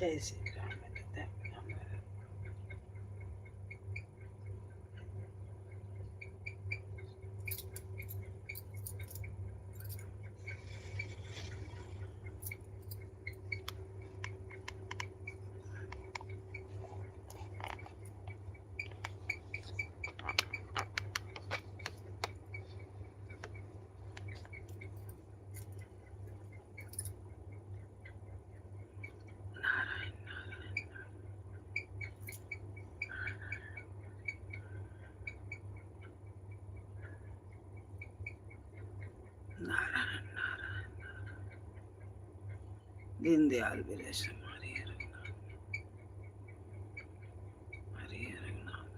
जय श्री राम। नारायण दीनदयाल विलेश्वर हरि हरि रघुनाथ।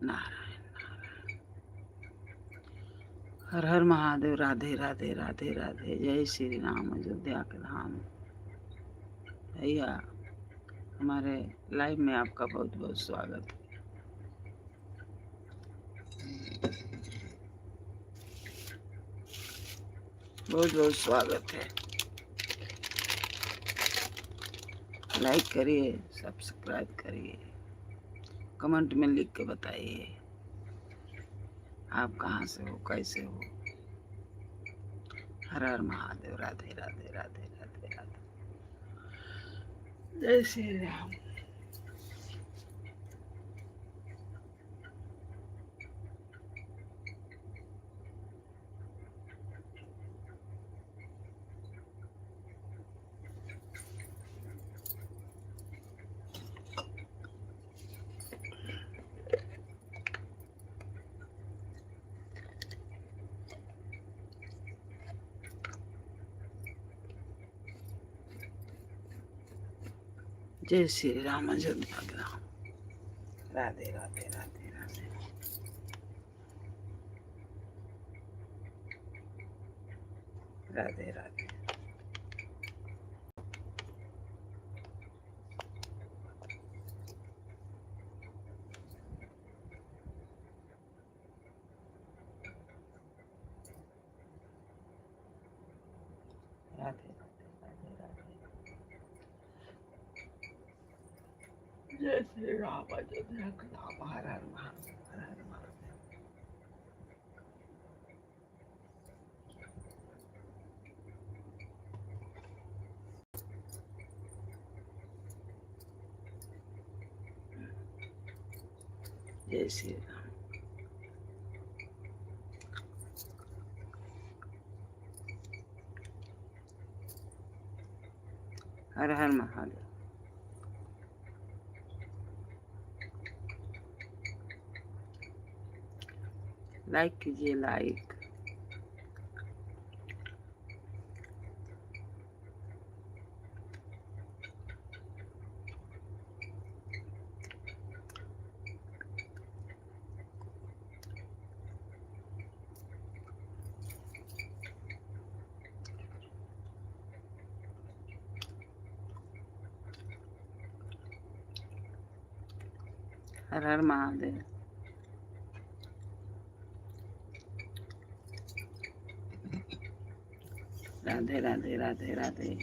नारायण हर हर महादेव। राधे राधे राधे राधे। जय श्री राम। अयोध्या के धाम। भैया हमारे लाइव में आपका बहुत बहुत स्वागत है। बहुत बहुत स्वागत है। लाइक करिए, सब्सक्राइब करिए, कमेंट में लिख के बताइए आप कहाँ से हो, कैसे हो। हर हर महादेव। राधे राधे राधे राधे राधे। जय श्री राम। जय श्री राम। अयोध्या के राम। राधे राधे राधे राधे। राधे राधे। राधे राधे राधे। जय श्री राम। अयोध्या के राम। हर हर महादेव। हर हर महादेव। जय श्री राम। हर हर महादेव। लाइक कीजिए, लाइक। हर हर महादेव। राधे राधे राधे राधे।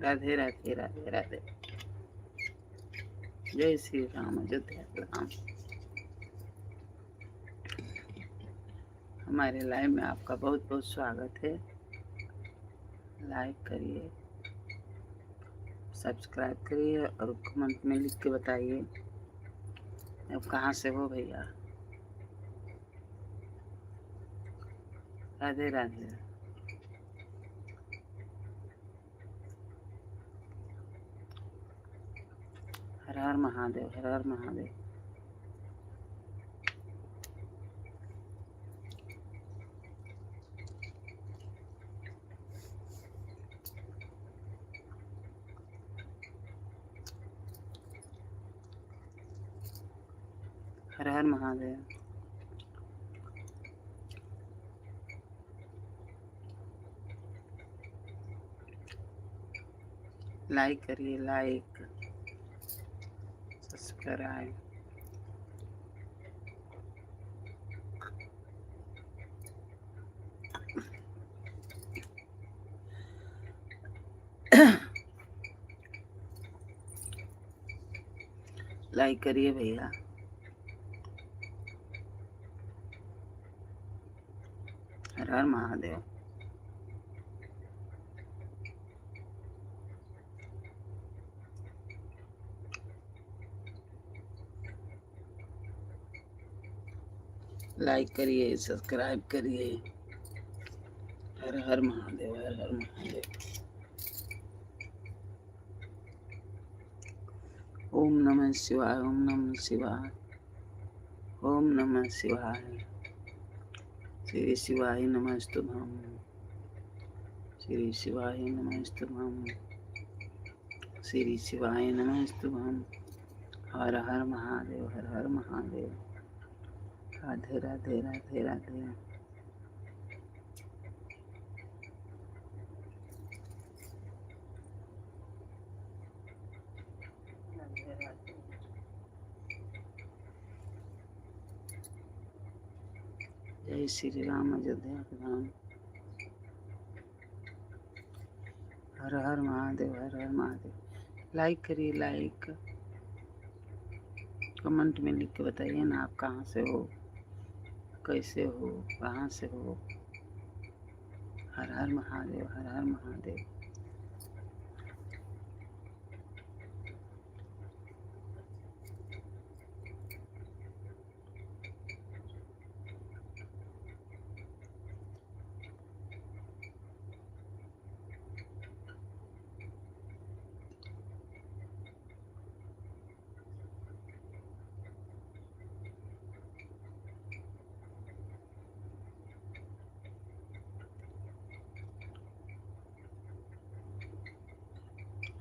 राधे राधे राधे राधे। जय श्री राम अयोध्या राम। हमारे लाइव में आपका बहुत बहुत स्वागत है। लाइक करिए, सब्सक्राइब करिए और कमेंट में लिख के बताइए अब कहाँ से हो भैया। राधे राधे। हर हर महादेव, हर हर महादेव। हर हर महादेव। लाइक करिए, लाइक सब्सक्राइब। लाइक करिए भैया। हर हर महादेव। लाइक करिए, सब्सक्राइब करिए। हर हर महादेव, हर हर महादेव। ओम नमः शिवाय, ओम नमः शिवाय, ओम नमः शिवाय। श्री शिवाय नमस्तुभ्यं, श्री शिवाय नमस्तुभ्यं, श्री शिवाय नमस्तुभ्यं। हर हर महादेव, हर हर महादेव। राधे राधे राधे राधे। राधे राधे। जय श्री राम अयोध्या राम। हर हर महादेव, हर हर महादेव। लाइक करिए, लाइक। कमेंट में लिख के बताइए ना आप कहाँ से हो, कैसे हो, कहाँ से हो। हर हर महादेव, हर हर महादेव।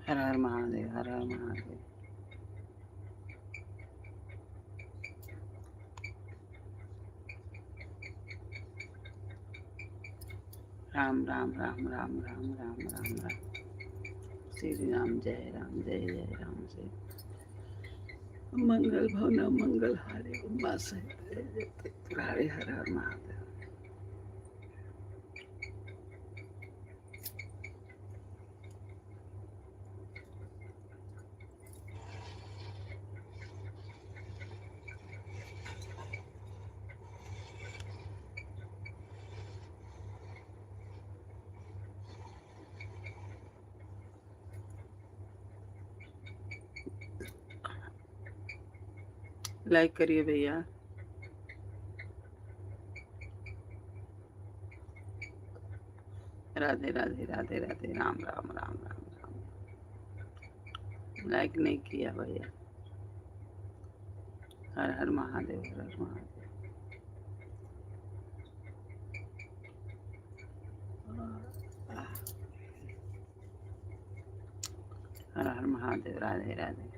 हर हर महादेव, हर हर महादेव। राम राम राम राम राम राम राम राम। श्री राम जय राम, जय जय राम। जय मंगल भवन मंगल हारे उमा सहित हरे। हर हर महादेव। लाइक करिए भैया। राधे राधे राधे राधे। राम राम राम राम राम। लाइक नहीं किया भैया। हर हर महादेव, हर हर महादेव। हर हर महादेव। राधे राधे।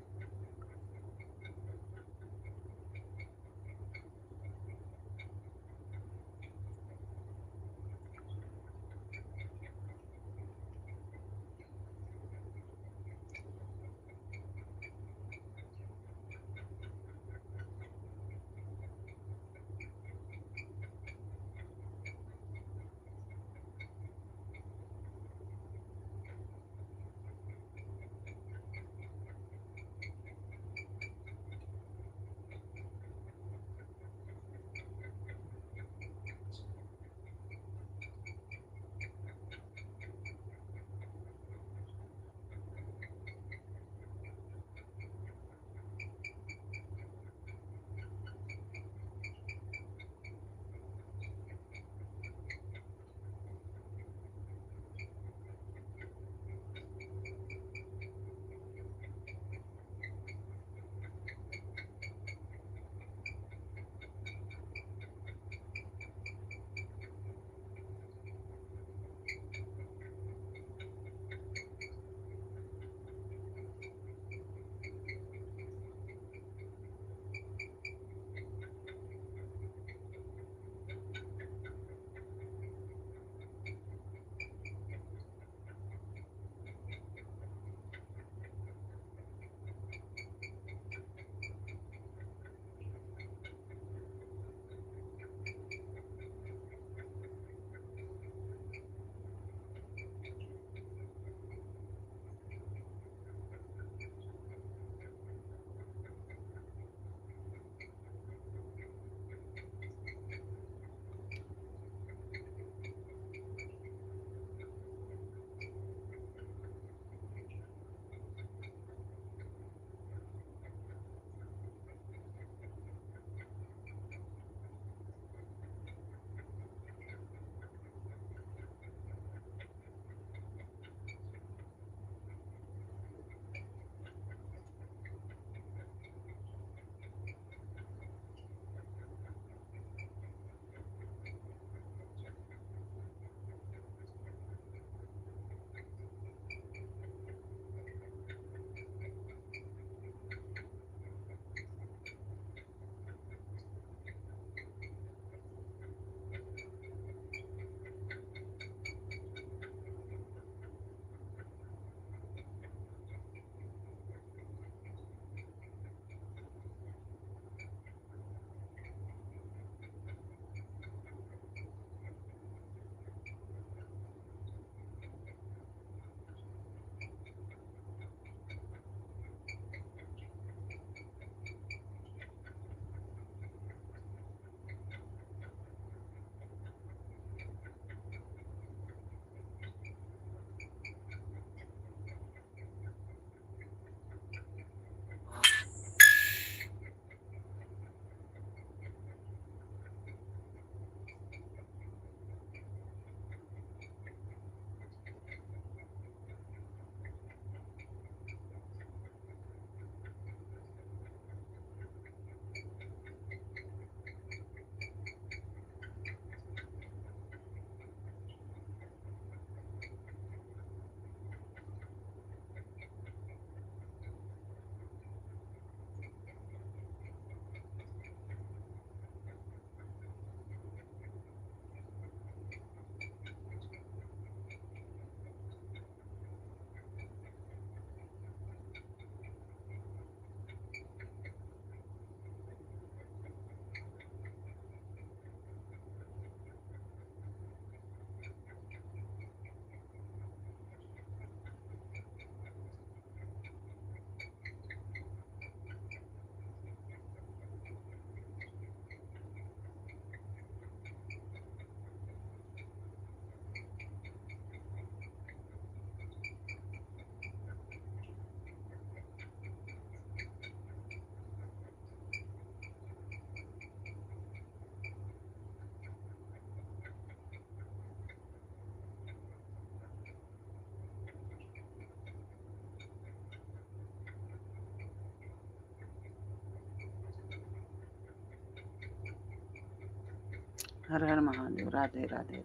हर हर महादेव। राधे राधे।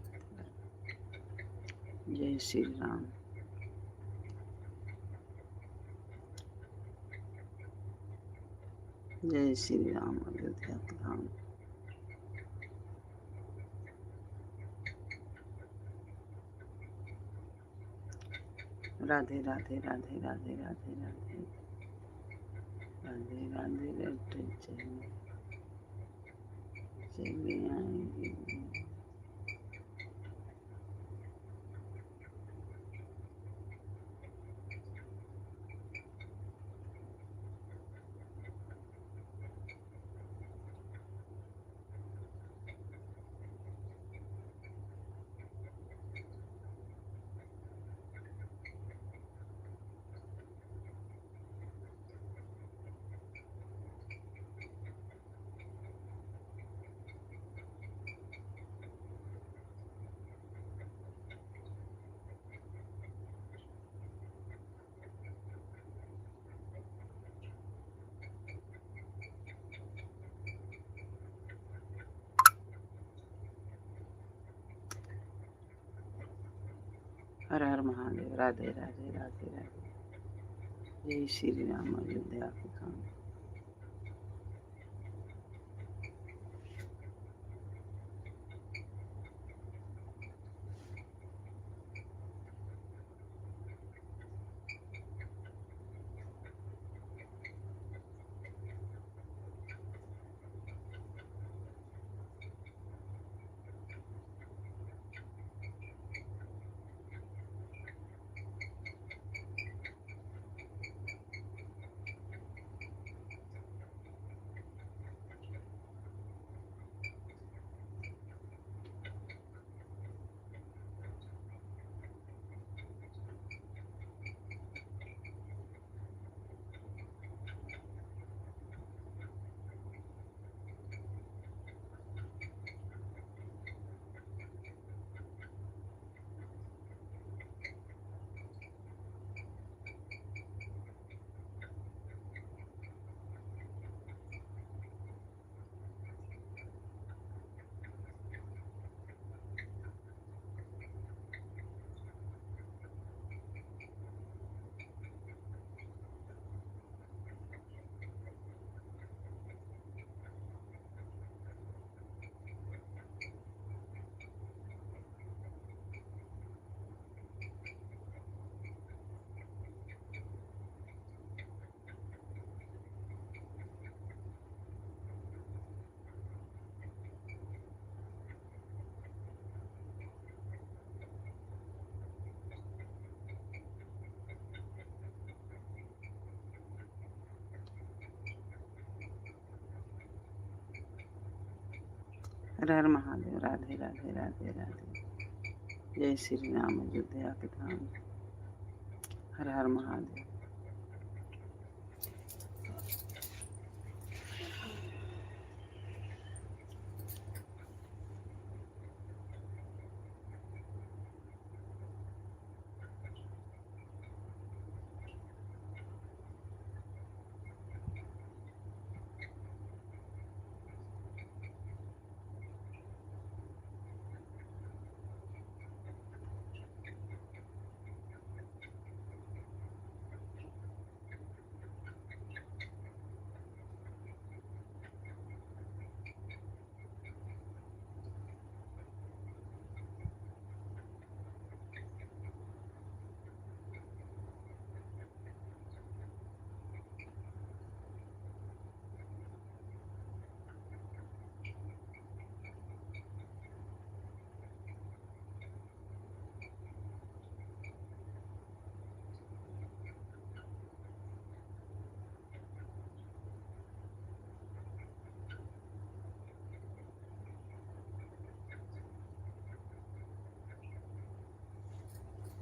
जय श्री राम। जय श्री राम। अयोध्या के धाम। राधे राधे राधे राधे राधे राधे राधे राधे राधे। चली आएंगी। हर हर महादेव। राधे राधे राधे राधे। जय श्री राम। अयोध्या के धाम। हर हर महादेव। राधे राधे राधे राधे। जय श्री राम। अयोध्या के धाम। हर हर महादेव।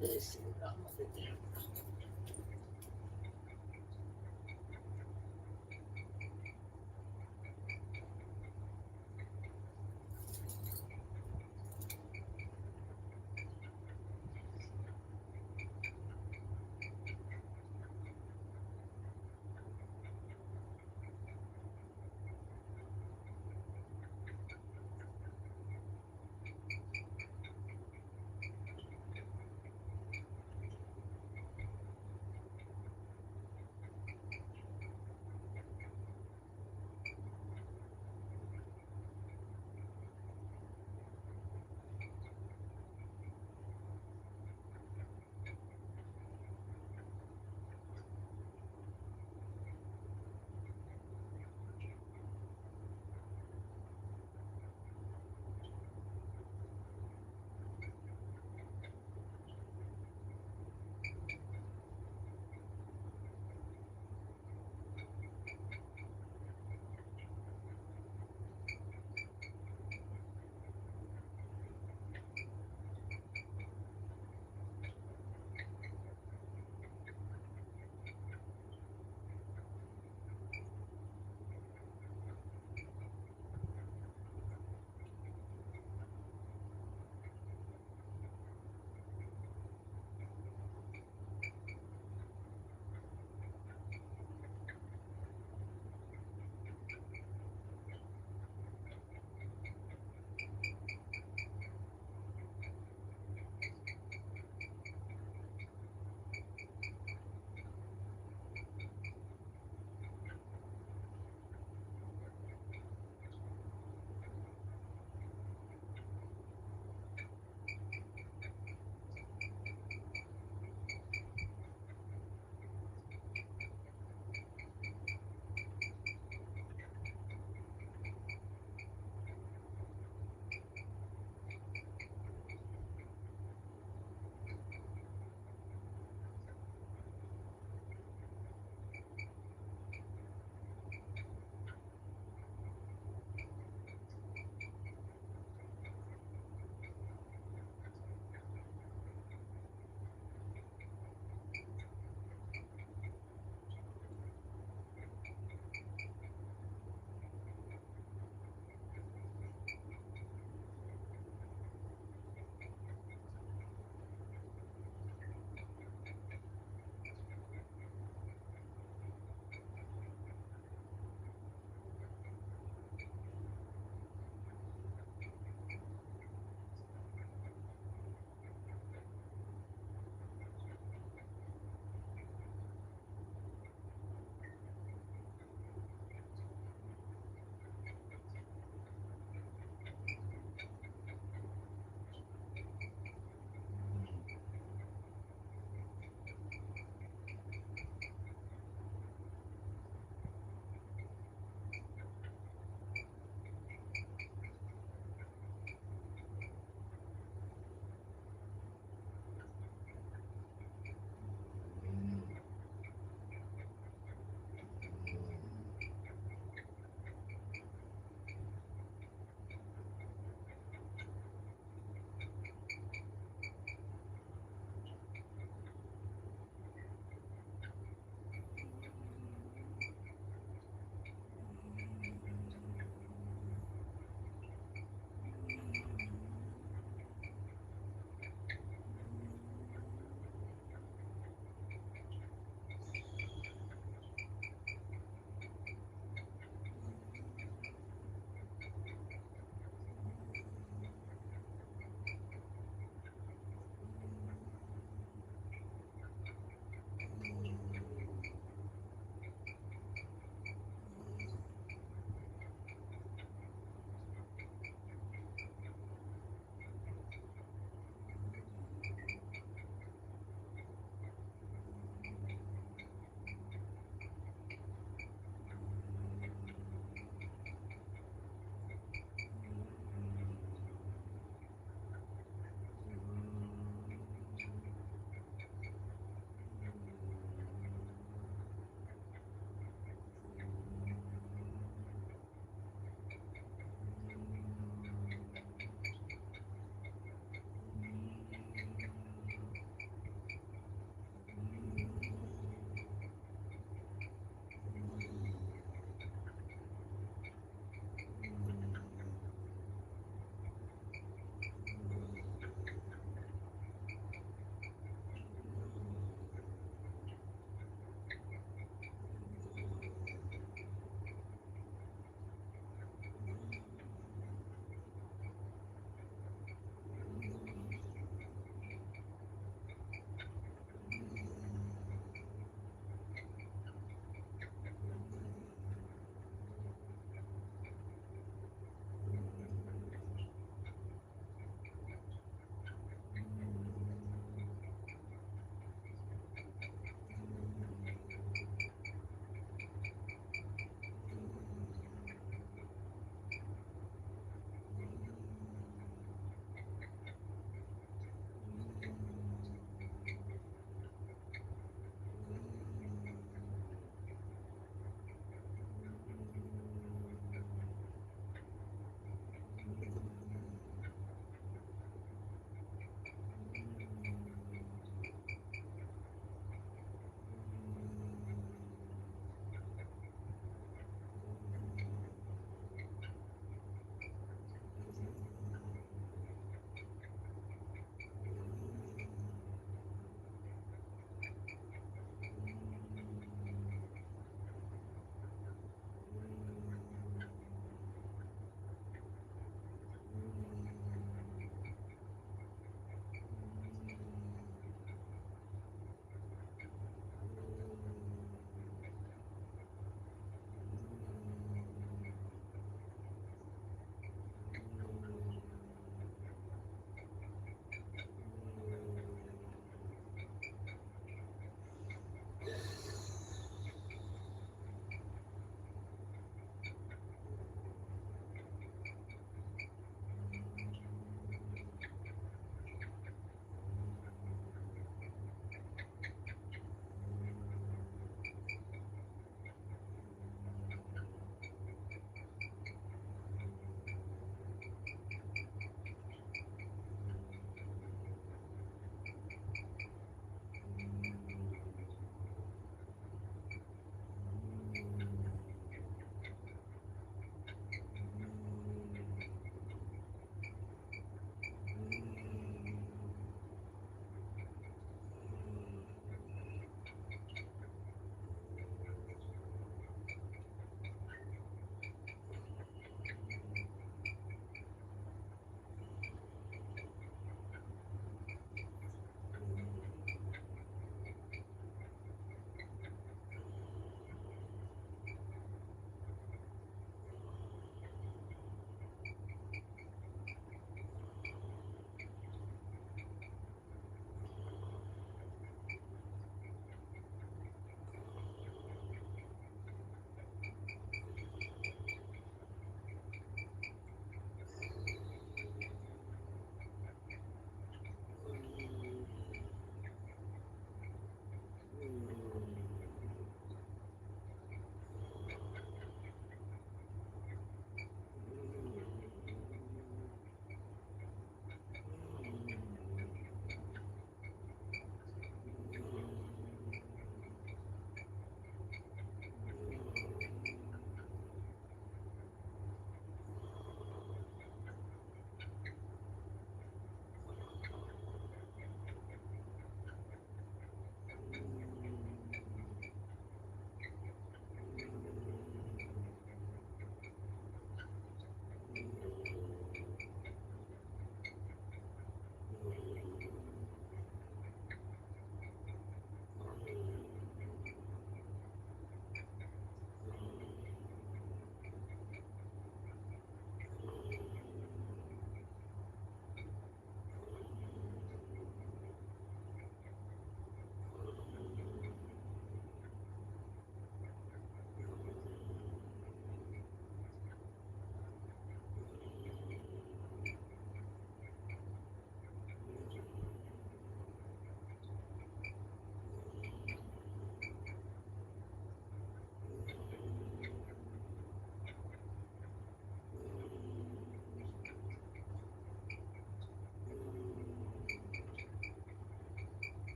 जय श्री राम।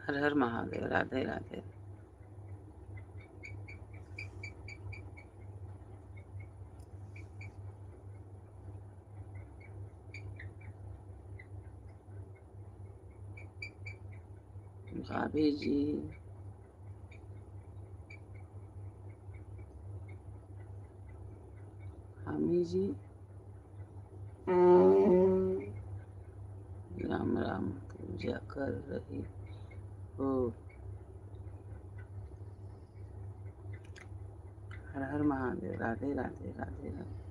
हर हर महादेव। राधे राधे। भाभी जी, हामी जी, राम राम पूजा कर रही हो। हर हर महादेव। राधे राधे। राधे राधे।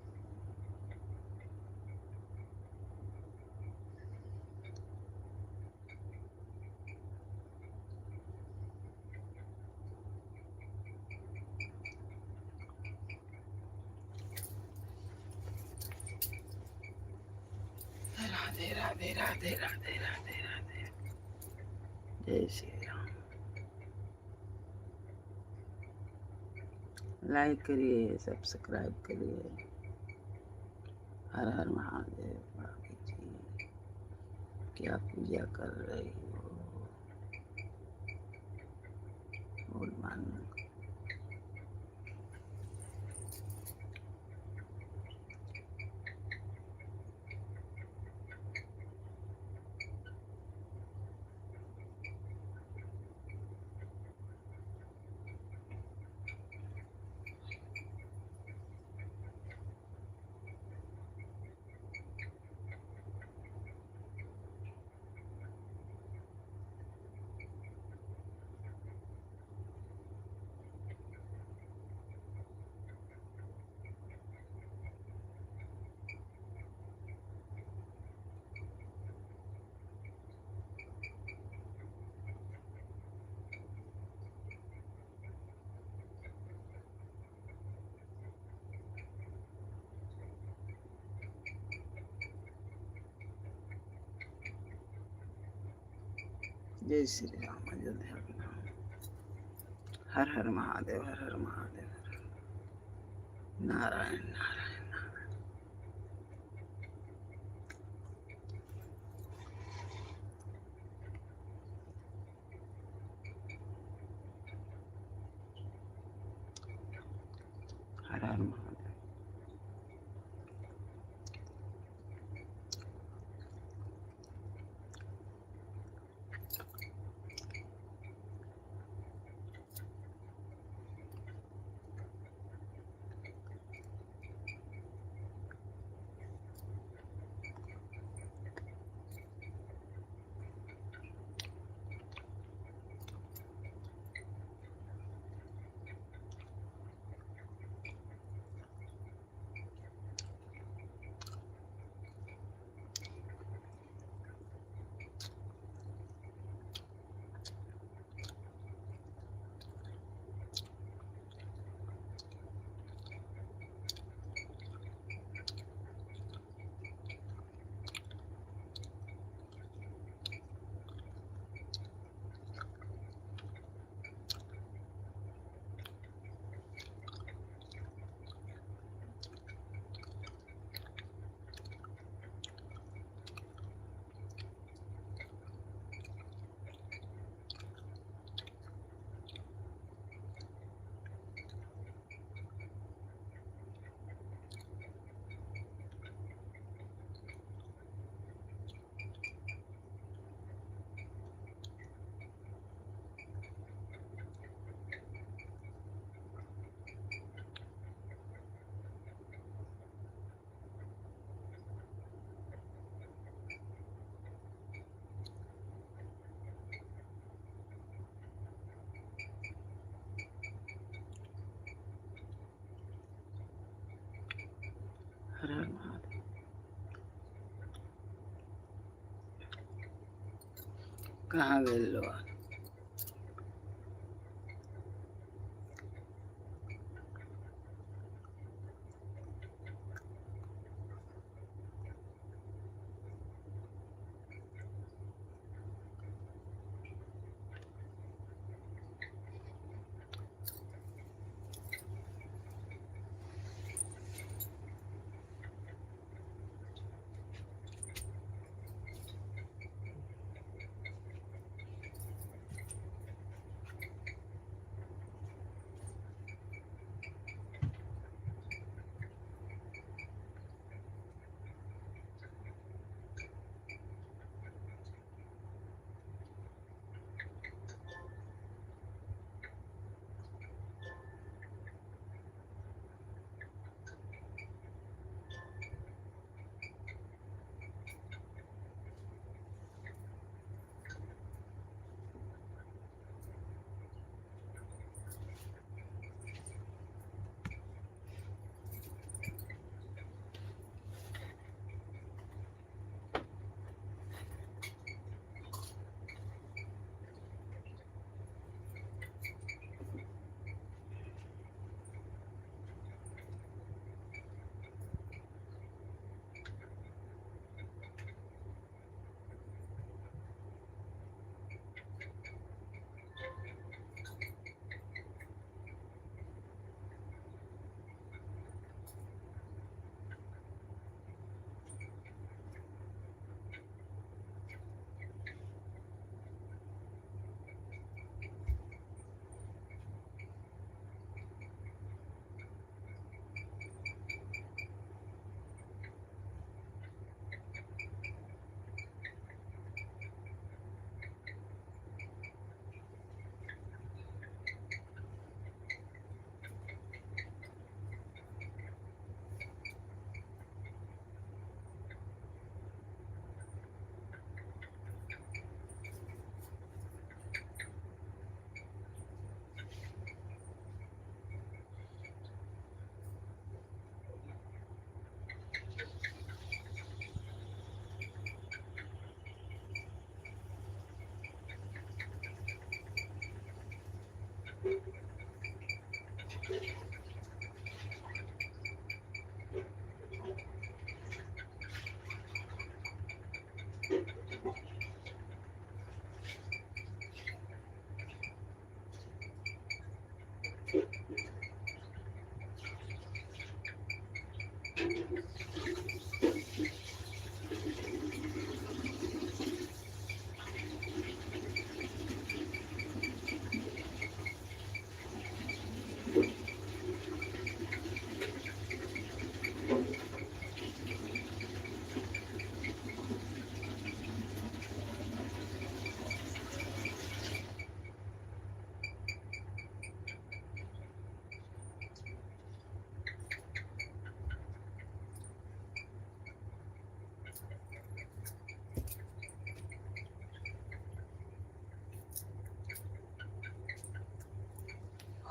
राधे राधे। राधे राधे। राधे राधे। जय श्री राम। लाइक करिए, सब्सक्राइब करिए। हर हर महादेव। भाभी जी, क्या पूजा कर रही हो? बोल मानो। जय श्री राम। अयोध्या के नाम। हर हर महादेव। हर हर महादेव। नारायण नारायण नारायण। हर हर महादेव। हर हर महादेव। कहाँ गए लो?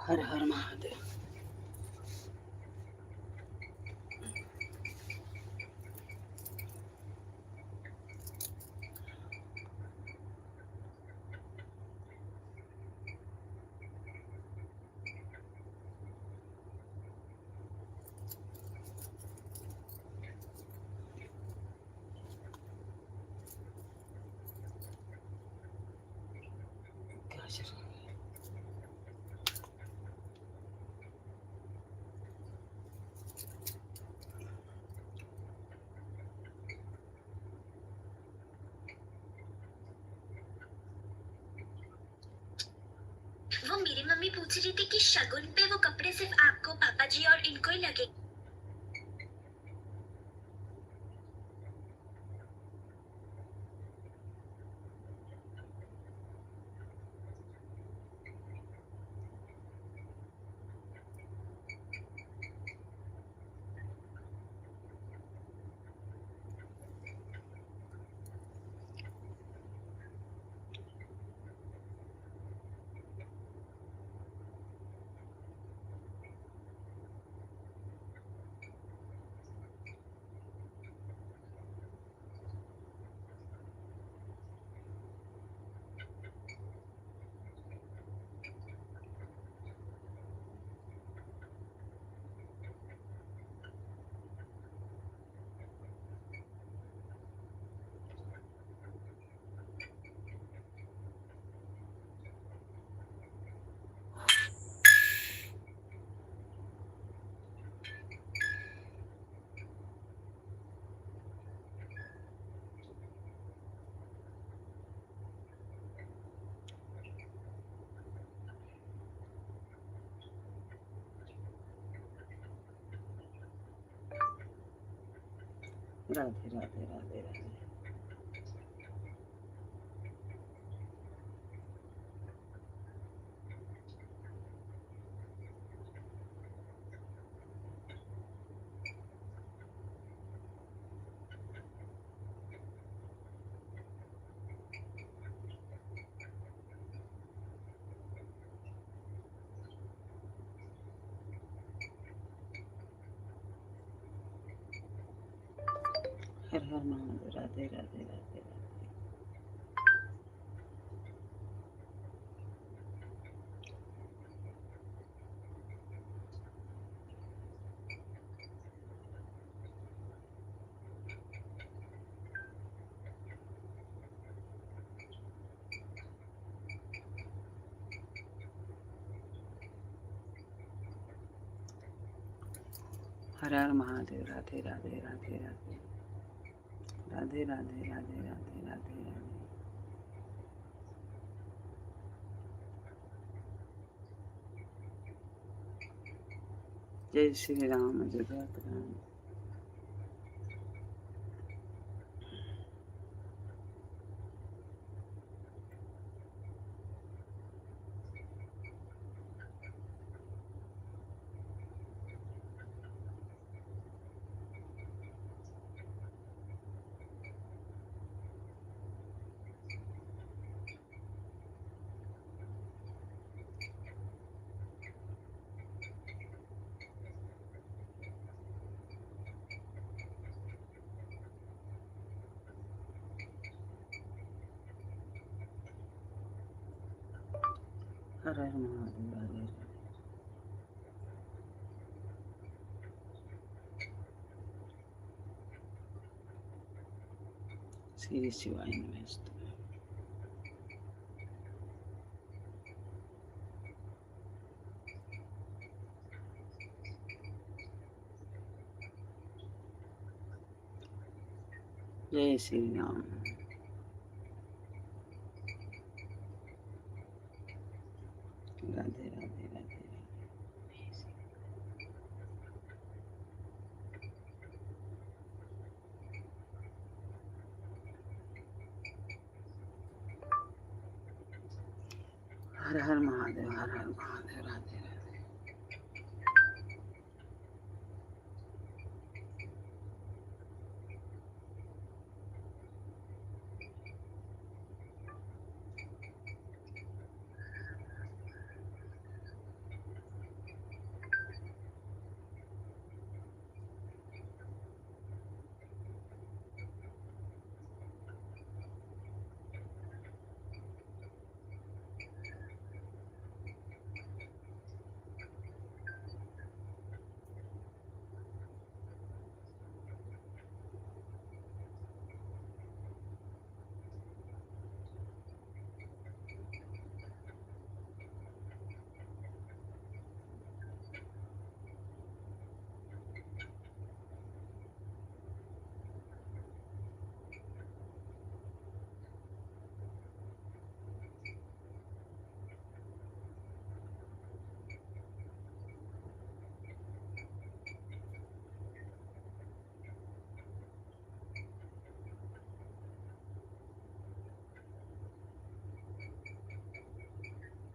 हर हर महादेव। क्या चल रहा है? वो मेरी मम्मी पूछ रही थी कि शगुन पे वो कपड़े सिर्फ आपको, पापा जी और इनको ही लगे। राधे राधे राधे राधे। हर हर महादेव। राधे राधे राधे राधे। हर हर महादेव। राधे राधे राधे राधे। राधे राधे राधे राधे राधे राधे। जय श्री राम। अयोध्या के राम। हर हर महादेव। राधे राधे। श्री शिवाय नमस्तु। जय श्री राम। राधे राधे राधे। हर हर महादेव। हर हर महादेव। राधे राधे।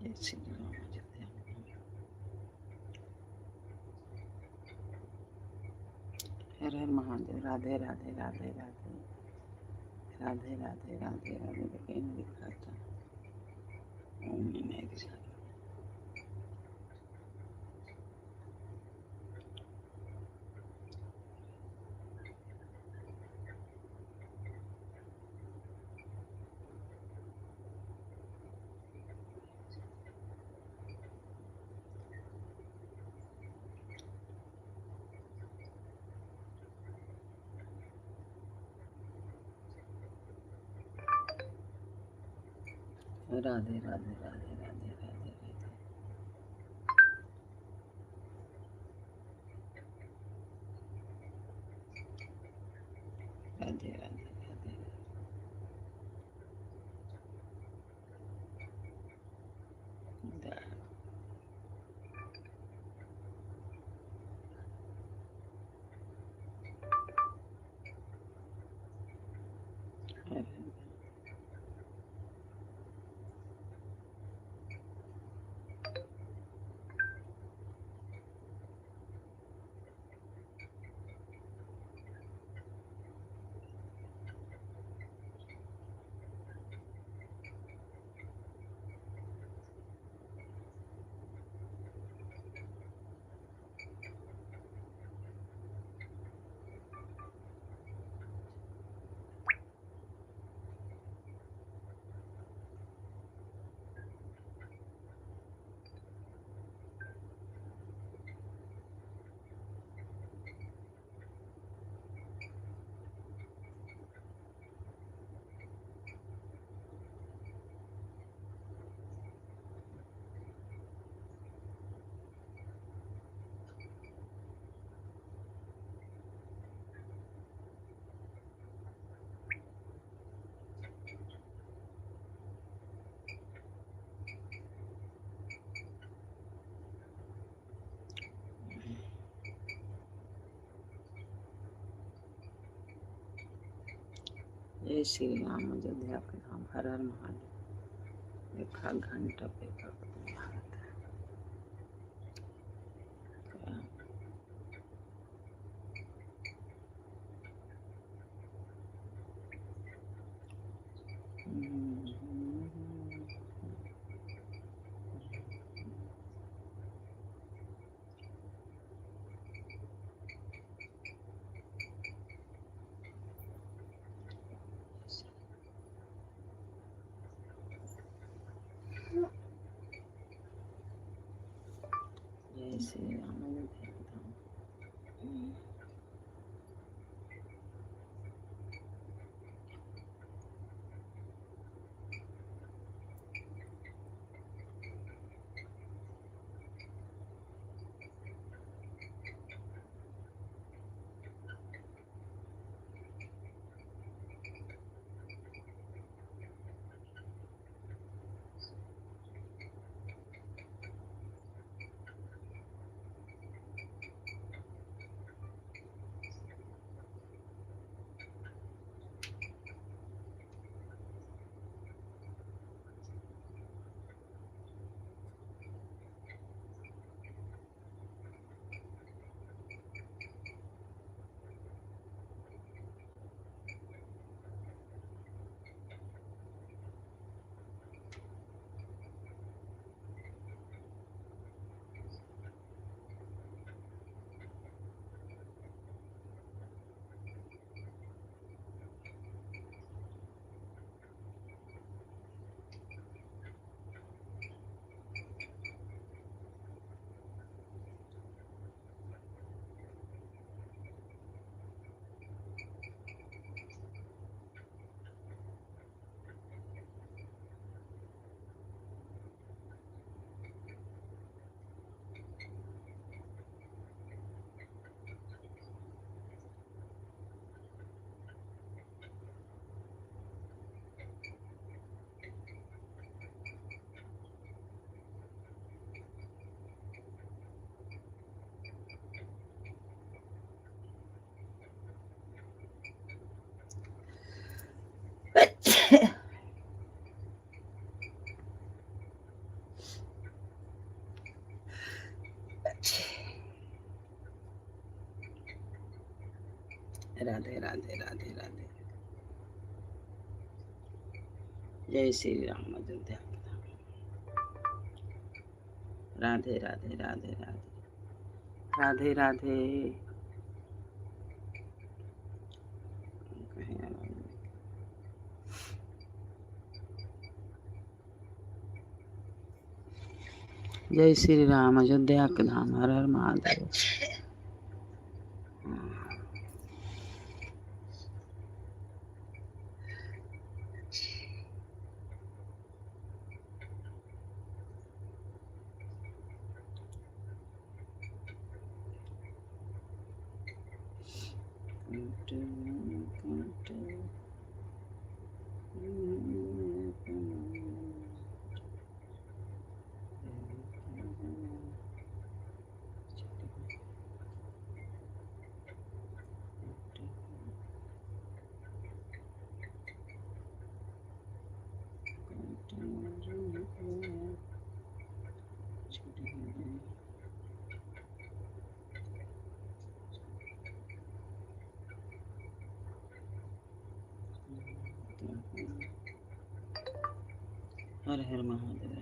जय श्री राम अयोध्या। हर हर महादेव। राधे राधे राधे राधे राधे राधे राधे राधे। तो कहीं नहीं दिखा था। ओम नमः शिवाय। राधे राधे राधे राधे राधे राधे राधे राधे राधे। जय श्री राम अयोध्या के धाम। हर हर महादेव। देखा घंटा पे जय श्री राम अयोध्या के धाम। जय श्री राम अयोध्या के धाम। राधे राधे राधे राधे राधे राधे। जय श्री राम अयोध्या के धाम। हर हर महादेव। हर हर महादेव।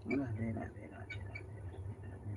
राधे राधे। राधे राधे राधे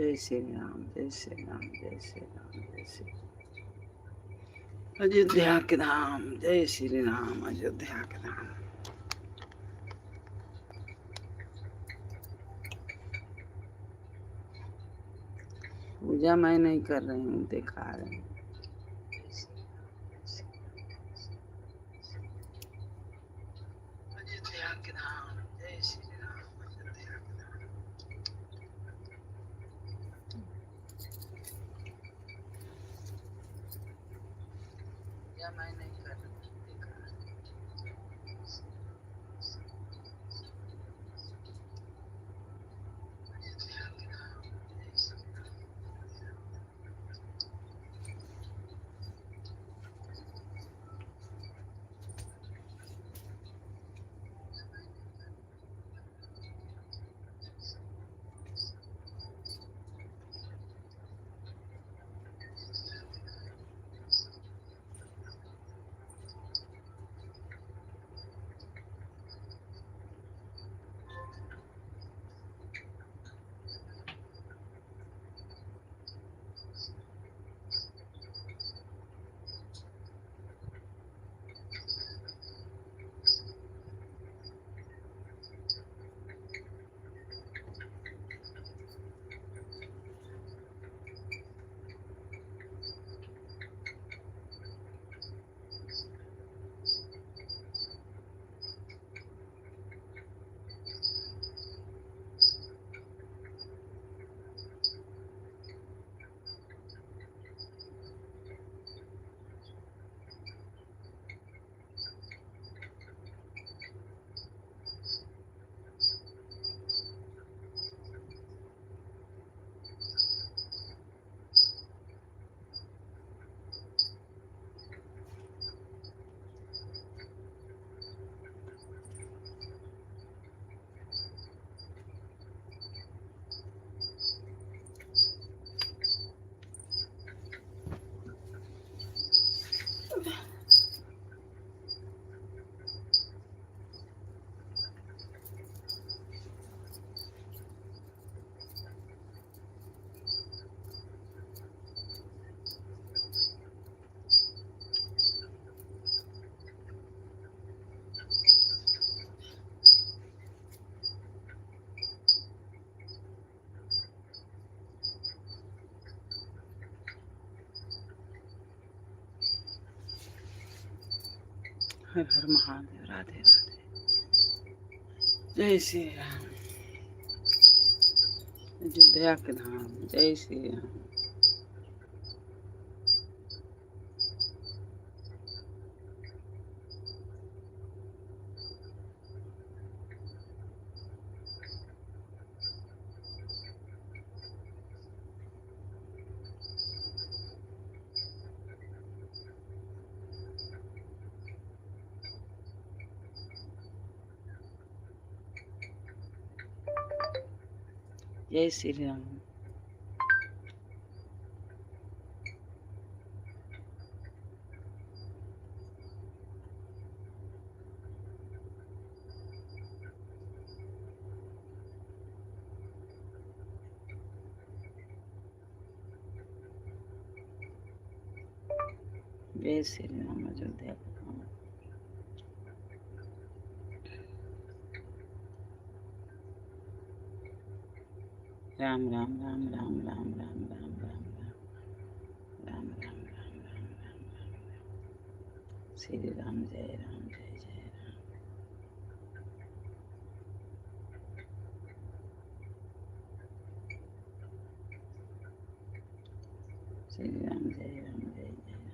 जय श्री राम, जय श्री राम, जय श्री राम, जय श्री अयोध्या के धाम, जय श्री राम, अयोध्या के धाम। पूजा मैं नहीं कर रही हूँ, दिखा रही हूँ। अयोध्या के धाम, जय श्री राम, अयोध्या के धाम। पूजा मैं नहीं कर रही हूँ, दिखा रही हूँ। अयोध्या के धाम, जय श्री राम। हर हर महादेव, राधे राधे, जय श्री राम, अयोध्या के धाम, जय श्री राम। जय श्री राम। जय श्री राम, अयोध्या के धाम। राम राम राम राम राम राम राम राम राम राम राम राम राम राम राम। श्री राम, जय राम, जय जय राम। श्री राम, जय राम, जय जय राम।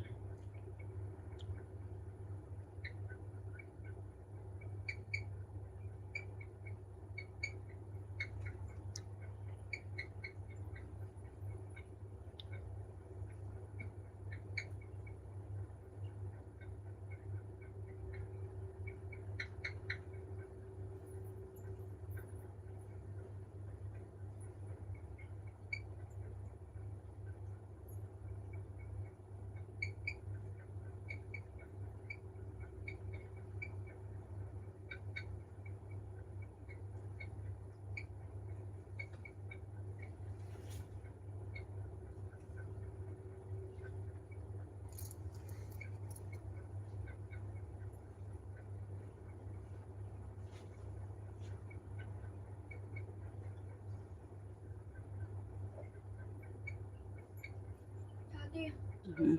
हम्म,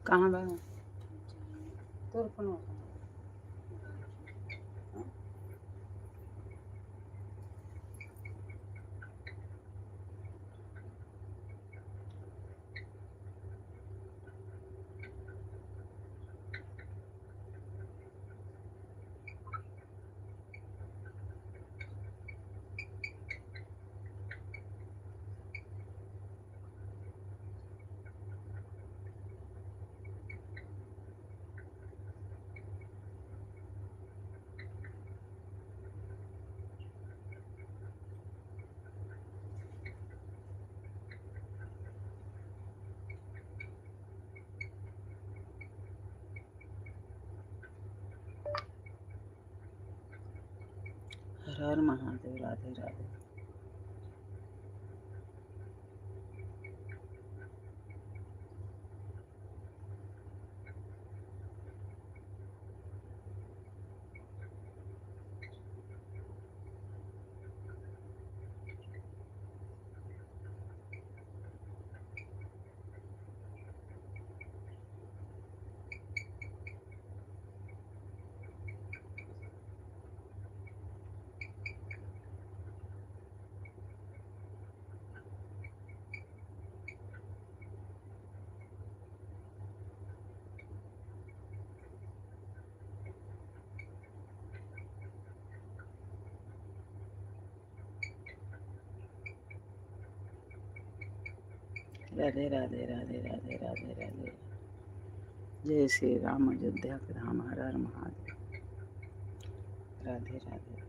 कहाँ बा तोर फोन हर हर महादेव राधे राधे। राधे राधे राधे राधे राधे राधे। जय श्री राम अयोध्या के धाम। हर हर महादेव। राधे राधे।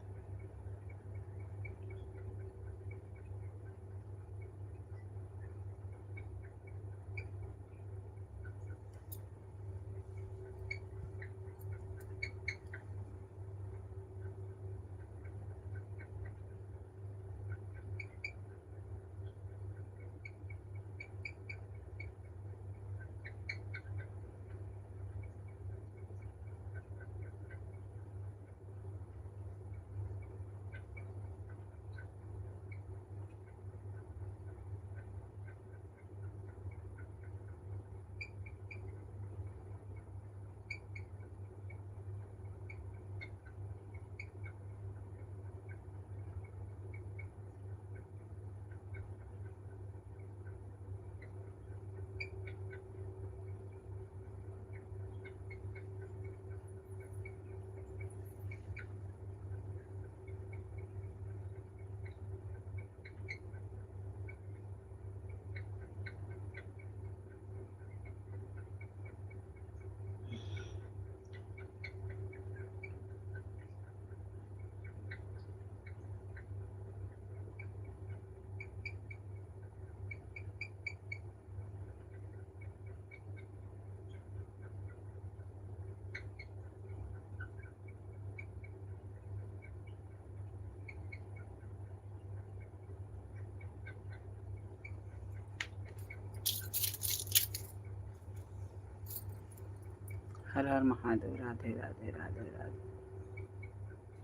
हर हर महादेव। राधे राधे राधे राधे।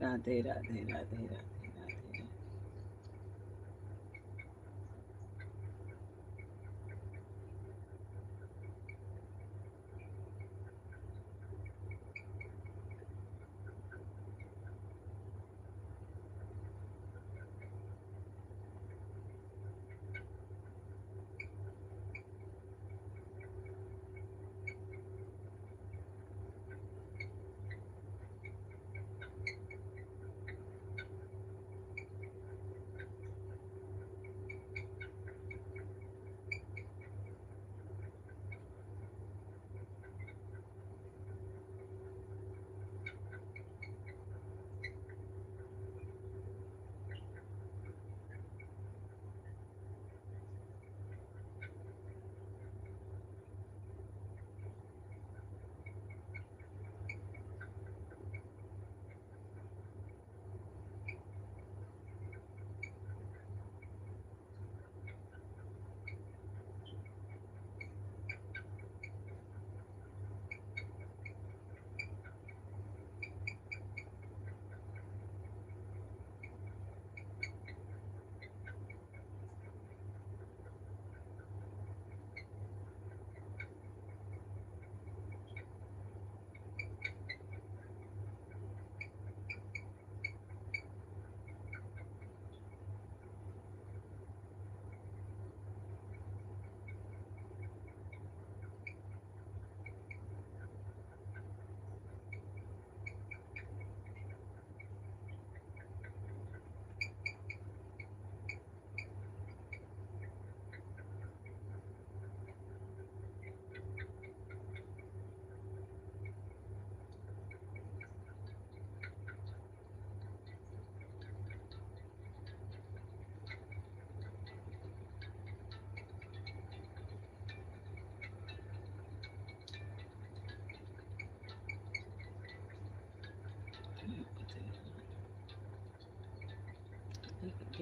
राधे राधे राधे राधे राधे।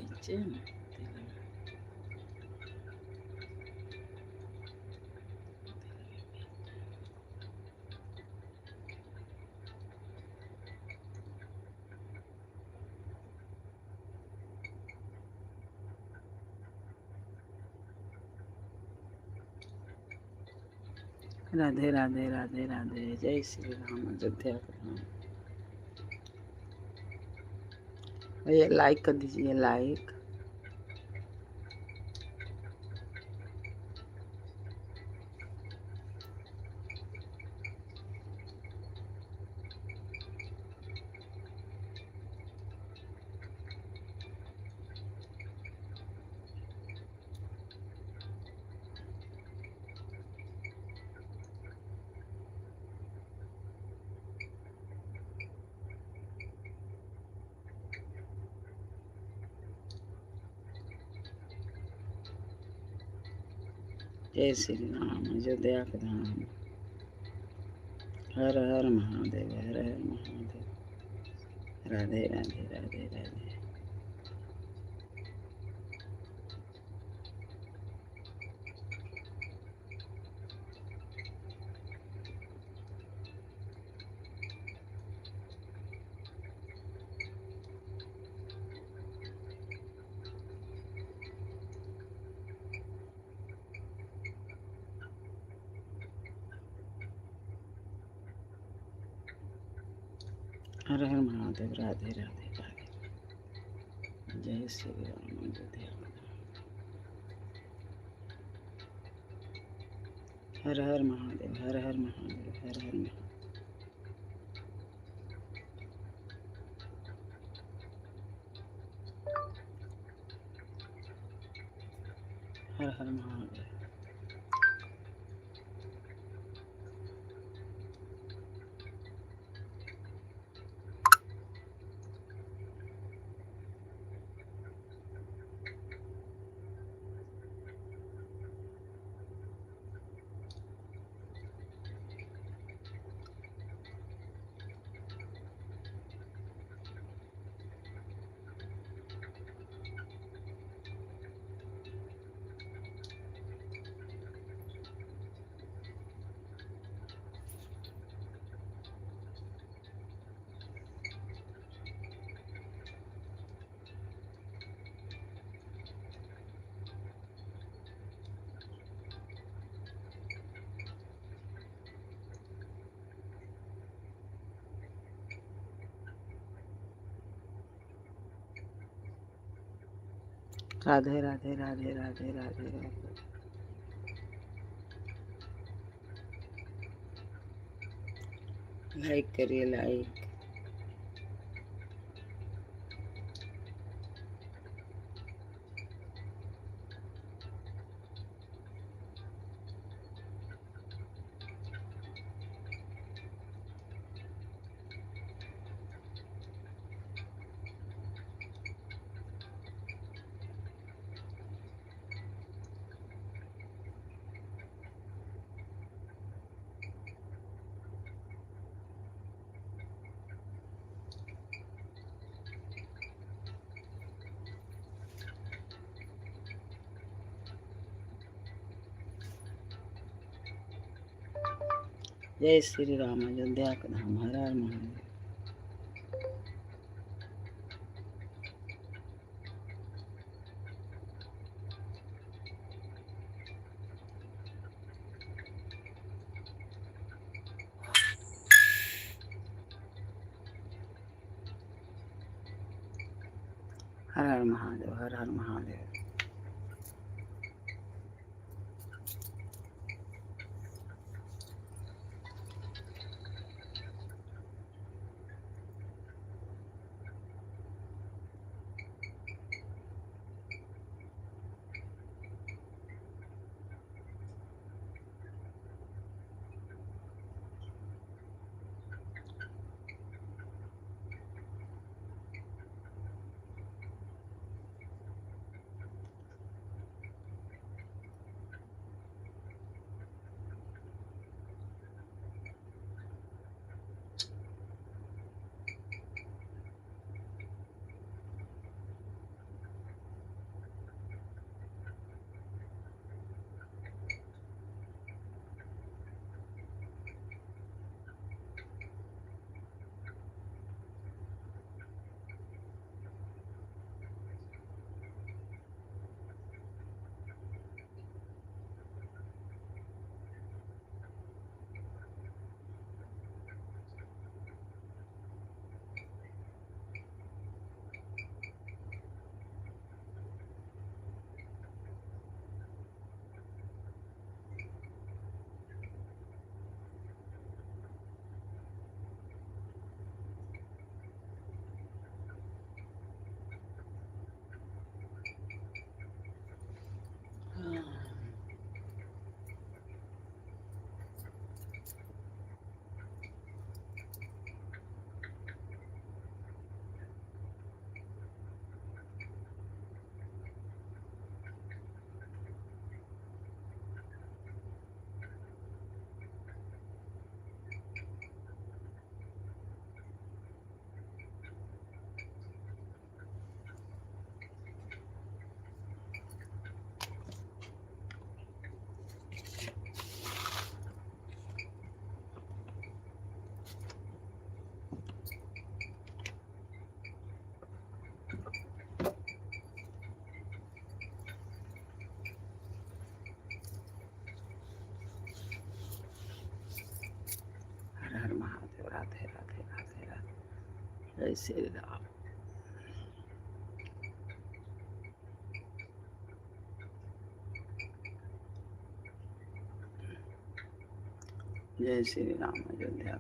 खींचे ना राधे राधे राधे राधे जय श्री राम अयोध्या के धाम। भैया लाइक कर दीजिए लाइक। जय श्री राम अयोध्या के धाम। हर हर महादेव हर हर महादेव। राधे राधे राधे राधे। हर हर महादेव राधे राधे राधे। जय श्री राम अयोध्या के धाम। हर हर महादेव हर हर महादेव हर हर महादेव। हर हर महादेव। राधे राधे राधे राधे राधे राधे। लाइक करिए लाइक। जय श्री राम अयोध्या के धाम। हर हर महादेव। हर हर महादेव हर हर महादेव। राधे राधे राधे राधे। जय श्री राम। जय श्री राम अयोध्या।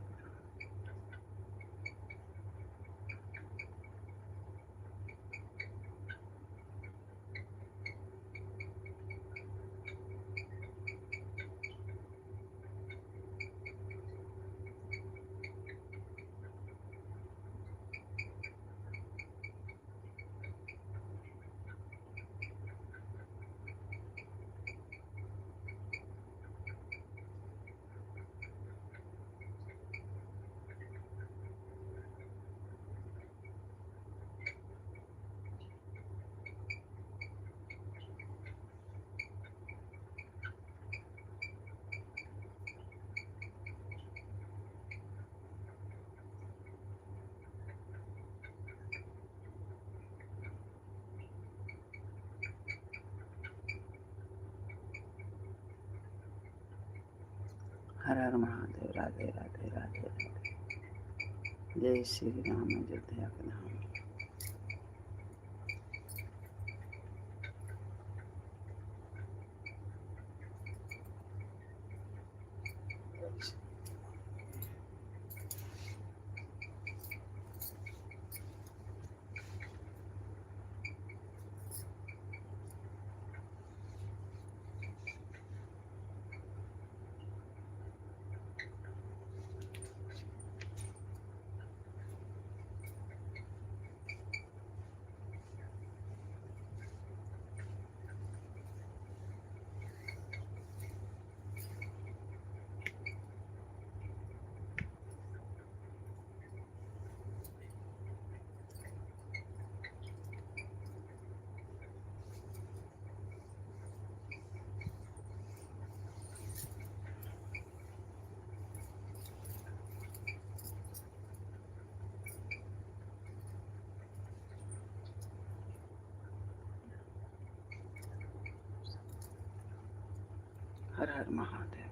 हर हर महादेव। राधे राधे राधे राधे। जय श्री राम अयोध्या के धाम। हर हर महादेव।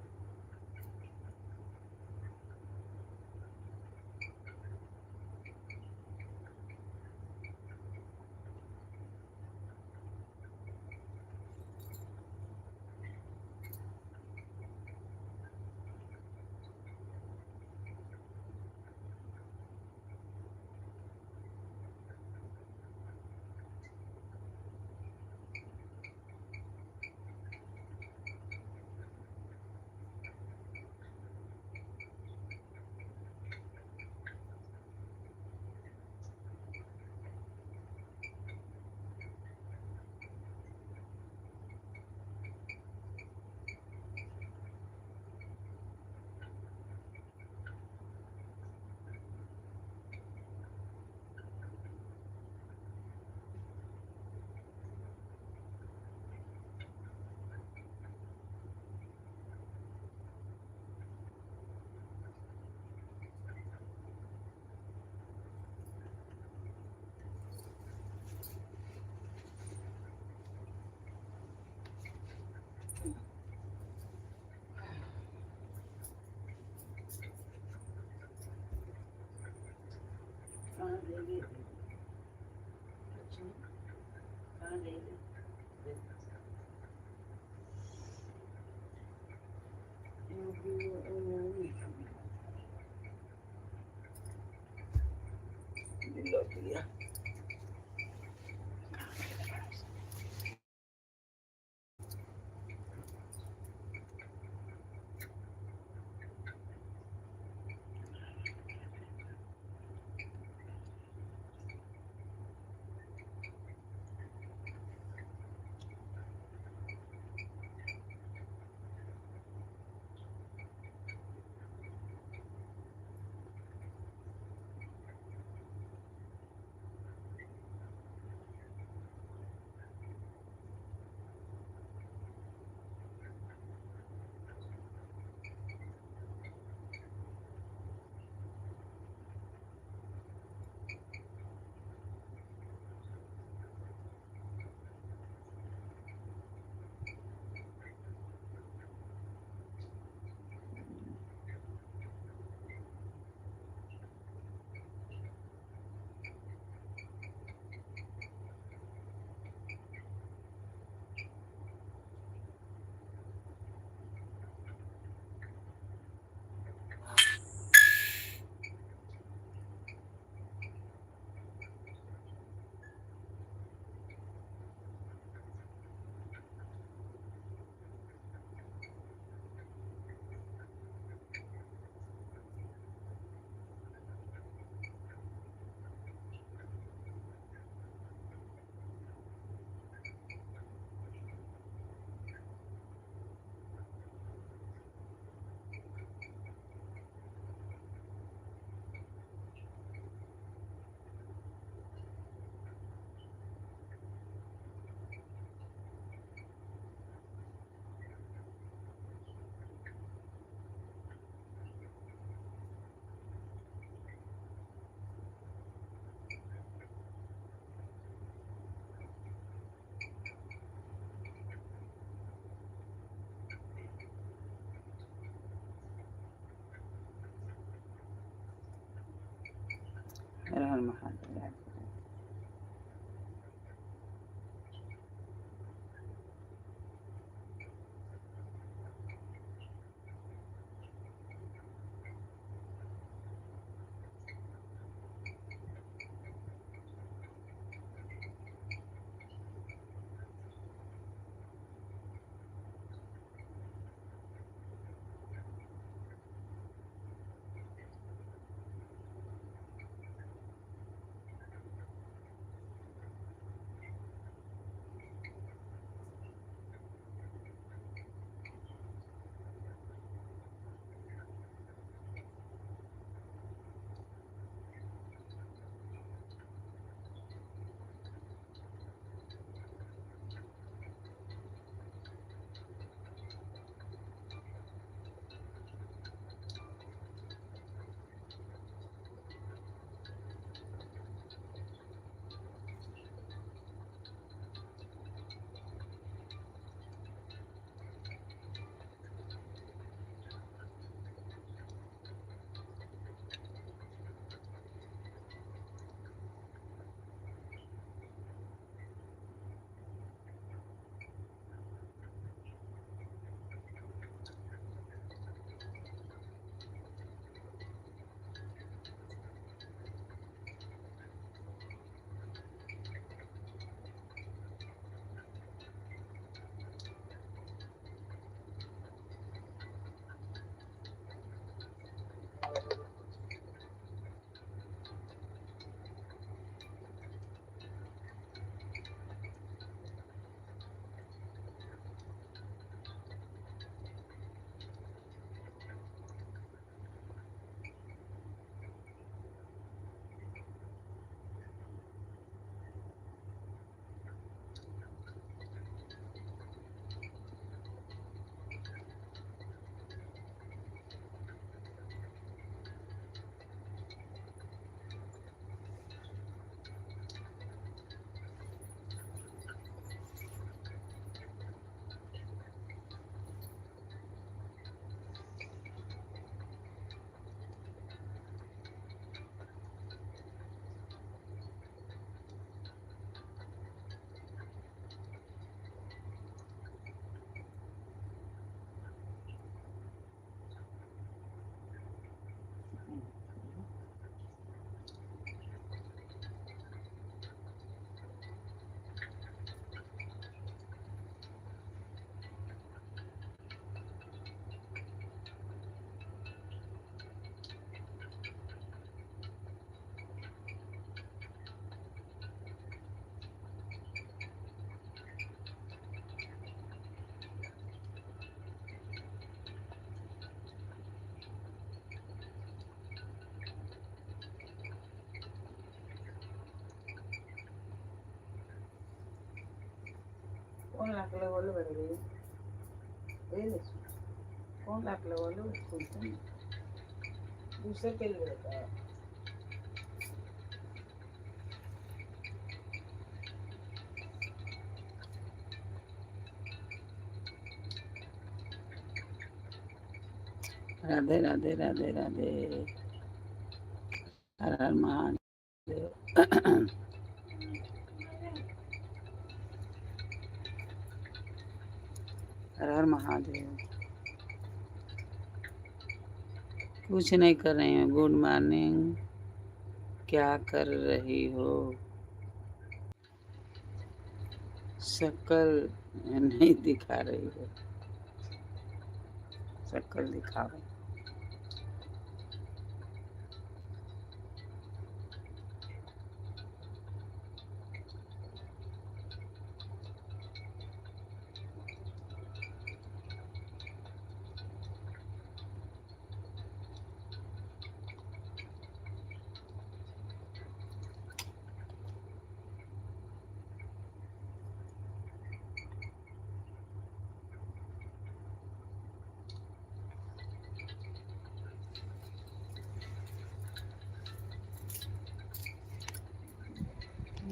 महादेव, राधे राधे। कौन लाकलं बोलू बरं कौन लाकलं बोलू दूसरे के लिए होता है। राधे राधे राधे राधे, हर हर महादेव। हर हर महादेव। कुछ नहीं कर रही हूँ। Good morning. क्या कर रही हो? शक्ल नहीं दिखा रही हो, शक्ल दिखाओ।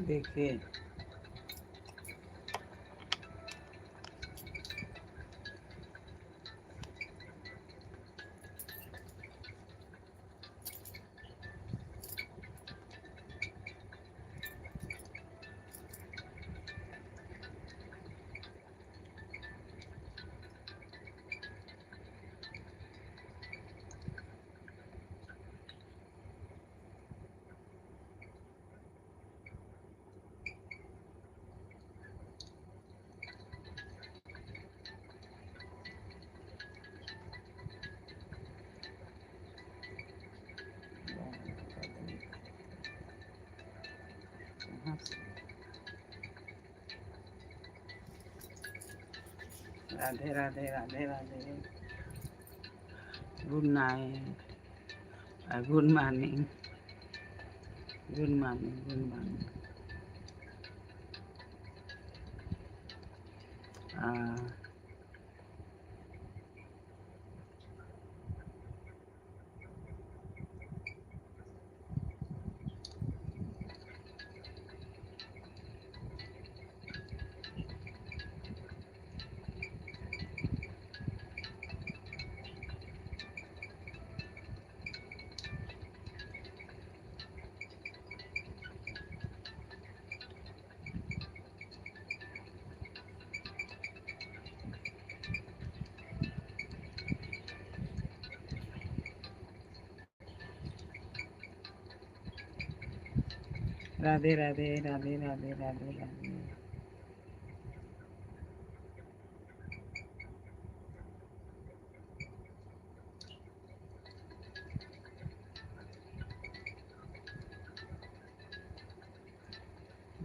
देखिए Radhe Radhe Radhe Radhe. Good night, good morning, good morning, good morning. Radhe Radhe Radhe Radhe Radhe Radhe.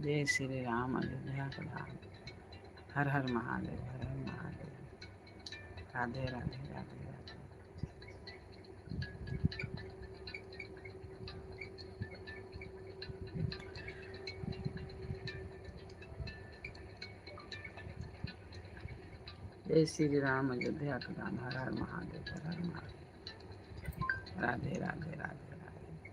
जय श्री राम, अयोध्या का धाम। हर हर महादेव, हर हर महादेव। राधे राधे राधे राधे। जय श्री राम, अयोध्या का धाम। हर हर महादेव, हर हर महादेव। राधे राधे राधे राधे।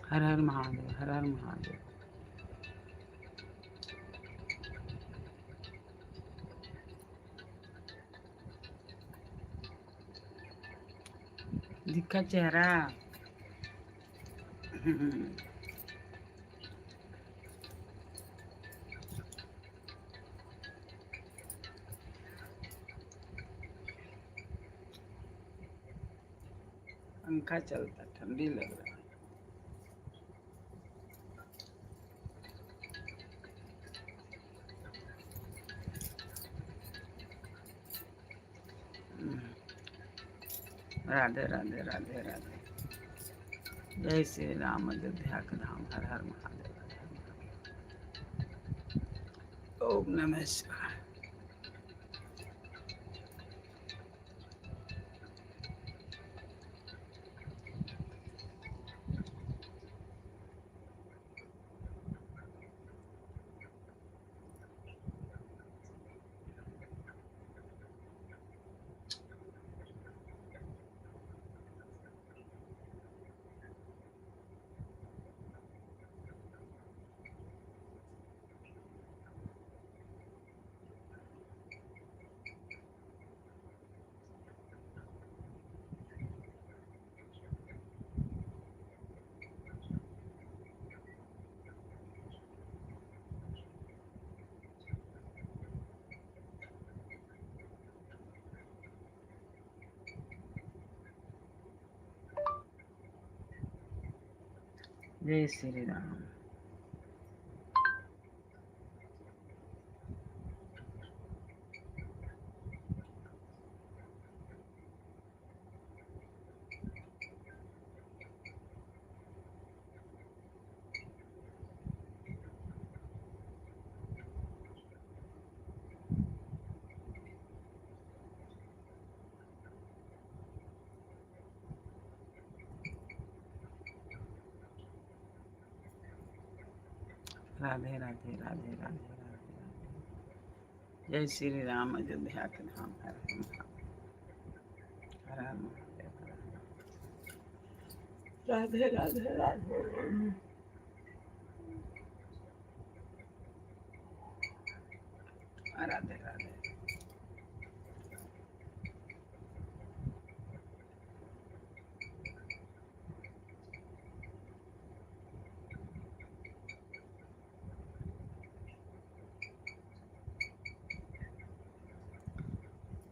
हर हर महादेव, हर हर महादेव। दिखा चेहरा। पंखा चलता, ठंडी लग रहा है। राधे राधे राधे राधे। जय श्री राम, अयोध्या का धाम। हर हर महादेव, हर हर महादेव। ओम नमः शिवाय। जय श्री राम। राधे राधे राधे राधे राधे राधे। जय श्री राम, अयोध्या के धाम। हर हर महादेव, हर हर महादेव, हर हर महादेव। राधे राधे राधे। राधे राधे।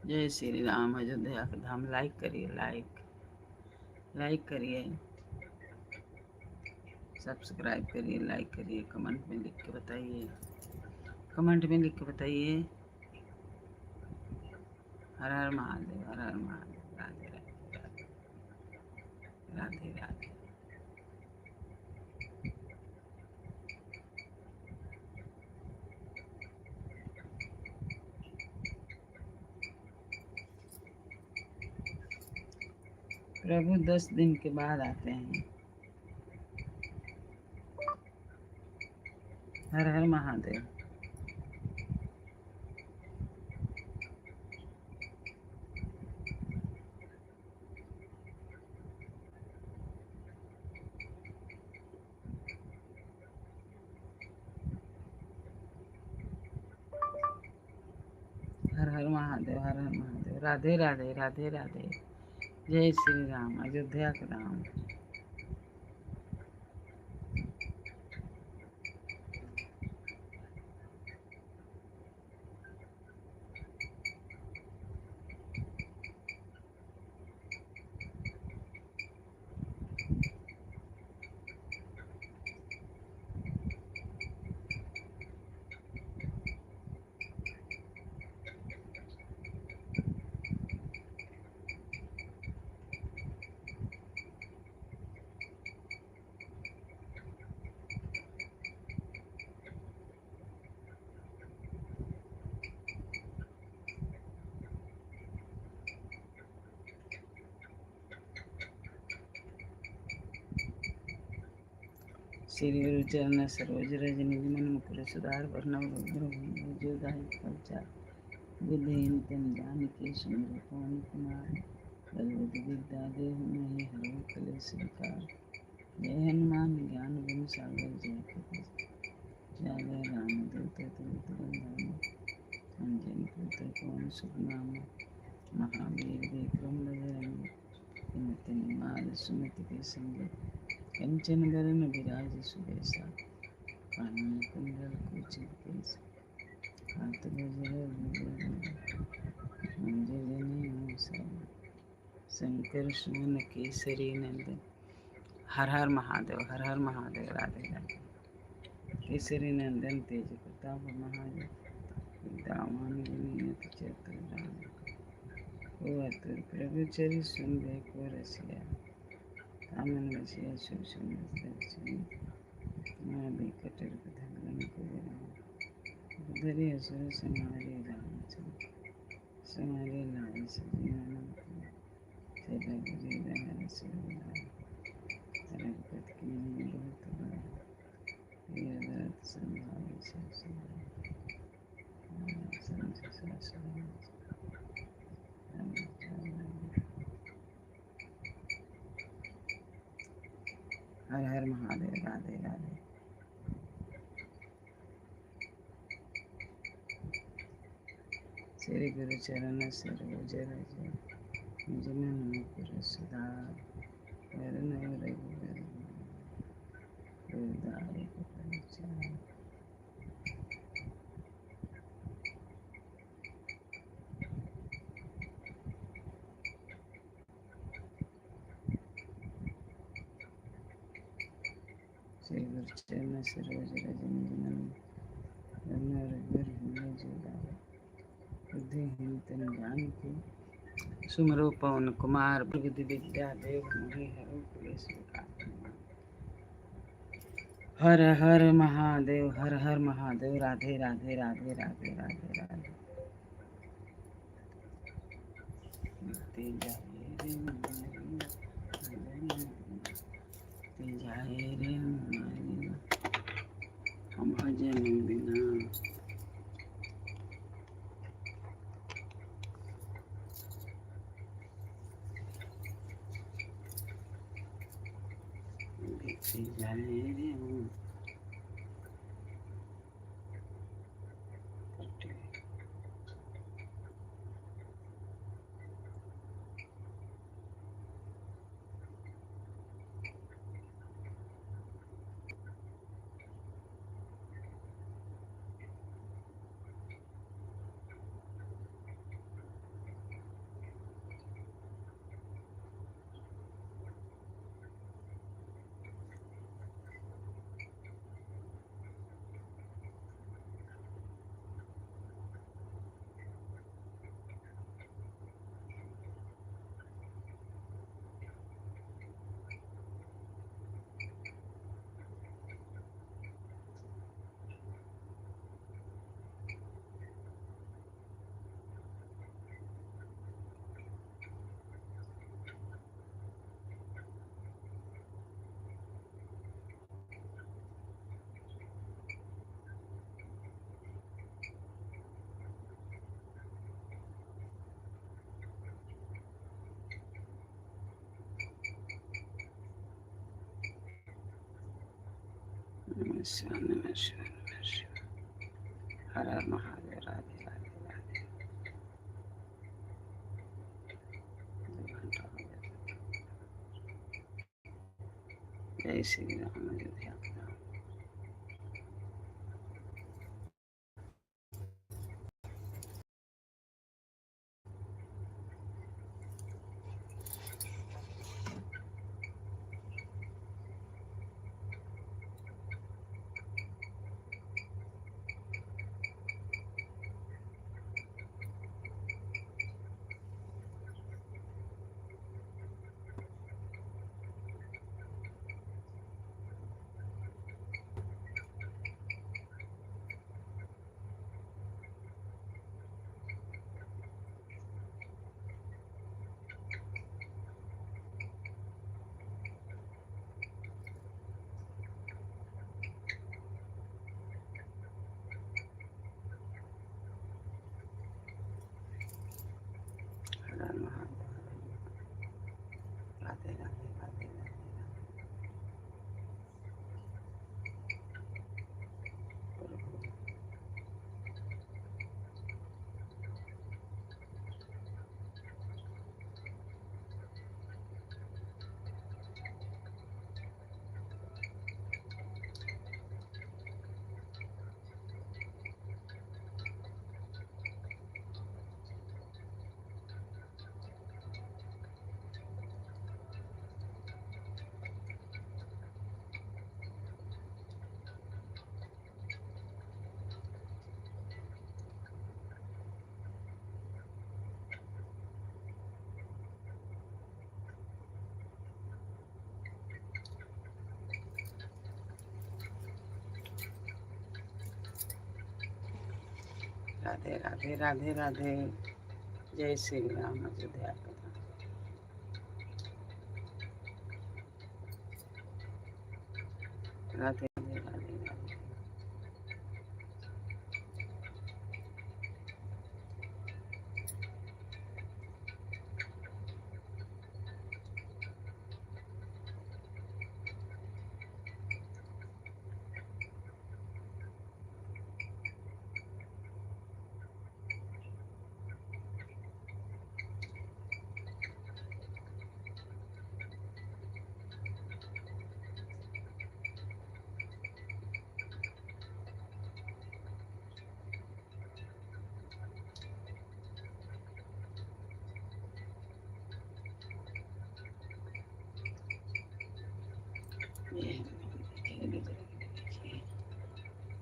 जय श्री राम, अयोध्या का धाम। लाइक करिए, लाइक करिए, सब्सक्राइब करिए, लाइक करिए, कमेंट में लिख के बताइए, कमेंट में लिख के बताइए। हर हर महादेव, हर हर महादेव। राधे राधे राधे राधे राधे। प्रभु 10 दिन के बाद आते हैं। हर हर महादेव। हर हर महादेव, हर हर महादेव। राधे राधे राधे राधे। जय श्री राम, अयोध्या के राम। श्री गुरु चरण सरोज रज निज मन मुकुर सुधार वर्णव जोदाय फलचार बुद्धिहीन तन जानिके सुमिर पवन कुमार बलवति विद्या देहु नहीं हरो कलेश विकार। जय हनुमान ज्ञान गुण सागर जय कपीस जय राम दूत तुलित बंधन अंजन पुत्र पवन सुत नाम महावीर विक्रम बजरंगी कुमति निवार सुमति के संग कंचन बरन विराज सुबेसा कानन कुंडल कुचित केस हाथ गजर मंजर जने शंकर सुमन केसरी नंदन। हर हर महादेव, हर हर महादेव। राधे राधे। केसरी नंदन तेज प्रताप महादेव दामन गुनियत चतुर राम को अतुर प्रभु चरि सुनबे को रसिया कामन वसिया सुषम दर्शन माँ कटर धगलन को उधरी असुर समारे रामचंद्र समारे लाल सजीवन चला गिरी रहा सुरनार रघुपति की बहुत बड़ा ये व्रत संभाल हर हर महादेव। राधे राधे। श्री गुरु चरण सरोज रज निज मन मुकुर सुधार वरन रघुबर गुरदायक फलचार। श्री गुरु चरण सरोज रज निज मन वरन रघुबर जोदाय बुद्धिहीन तन जानिके सुमिरो पवन कुमार बुद्धि विद्या देव मोहि हरो कलेश विकार। हर हर महादेव, हर हर महादेव। राधे राधे राधे राधे राधे राधे। जाए रे हम भजन बिना जाए रे शिवाय नमः शिवाय नमः शिवाय। हर हर महादेव। राधे राधे राधे। 2 घंटा हो गया। जय श्री राम। अयोध्या के राम। हर हर महादेव। राधे राधे राधे राधे। राधे राधे राधे राधे। जय श्री राम। अयोध्या के राम। राधे राधे राधे राधे।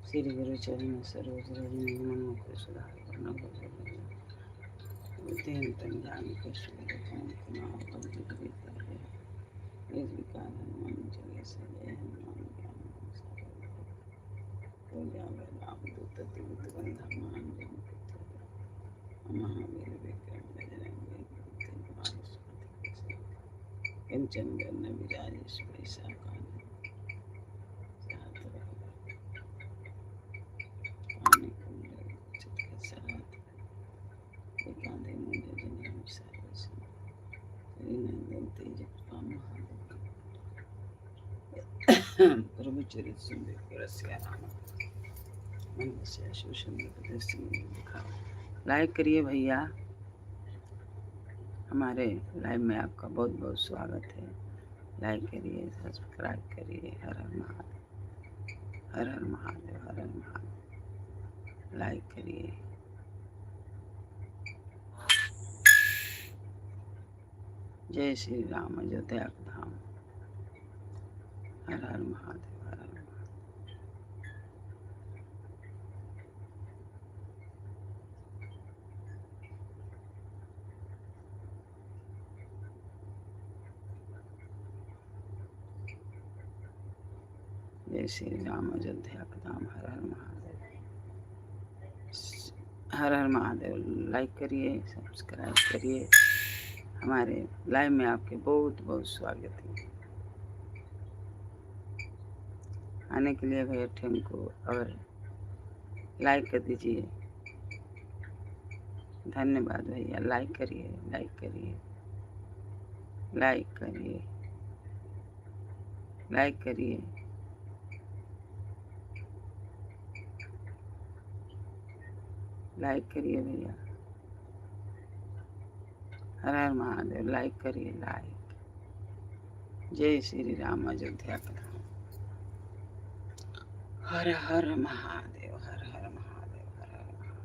श्री गुरु चरण सरोज रज निगमन मुख सुधार बुद्धिंतम ज्ञान कश्मीर विकार हनुमान जय से जय हनुमान ज्ञान राम दूत दूत बंधमान जन महावीर विक्रम बजरंगी कंचन वर्ण विराज सुरेशा प्रभुचरित सुंदर रसिया राम मन से शोषण दिखा। लाइक करिए भैया। हमारे लाइव में आपका बहुत बहुत स्वागत है। लाइक करिए, सब्सक्राइब करिए। हर हर महादेव। हर हर महादेव। हर हर महादेव। लाइक करिए। जय श्री राम। अयोध्या का धाम। हर हर महादेव। हर हर महादेव। जय श्री राम। अयोध्या का धाम। हर हर महादेव। हर हर महादेव। लाइक करिए, सब्सक्राइब करिए। हमारे लाइव में आपके बहुत बहुत स्वागत है। आने के लिए भैया थैंक को और लाइक कर दीजिए। धन्यवाद भैया। लाइक करिए, लाइक करिए, लाइक करिए, लाइक करिए। लाइक करिए भैया, हर हर महादेव, लाइक करिए, लाइक। जय श्री राम, अयोध्या का धाम। हर हर महादेव, हर हर महादेव, हर हर महादेव।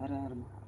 हर हर महादेव।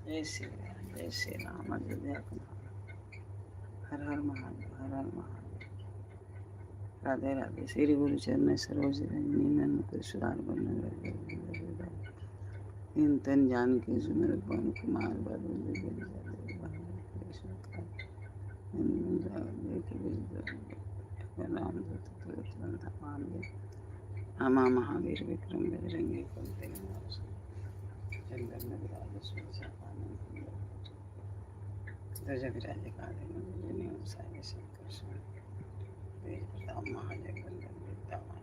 जय श्री राम, जय श्री राम, अयोध्या का धाम। हर हर महादेव, हर हर महादेव। राधे राधे। श्री गुरु चरण सरोज रजनी नंद सुधार तन जान के सुमिर पवन कुमार रामा महावीर विक्रम बजरंगी कुंती जंगल विराज ध्वज विराज काले साय शंकर तेज प्रताप महाजय वंदन विद्यामान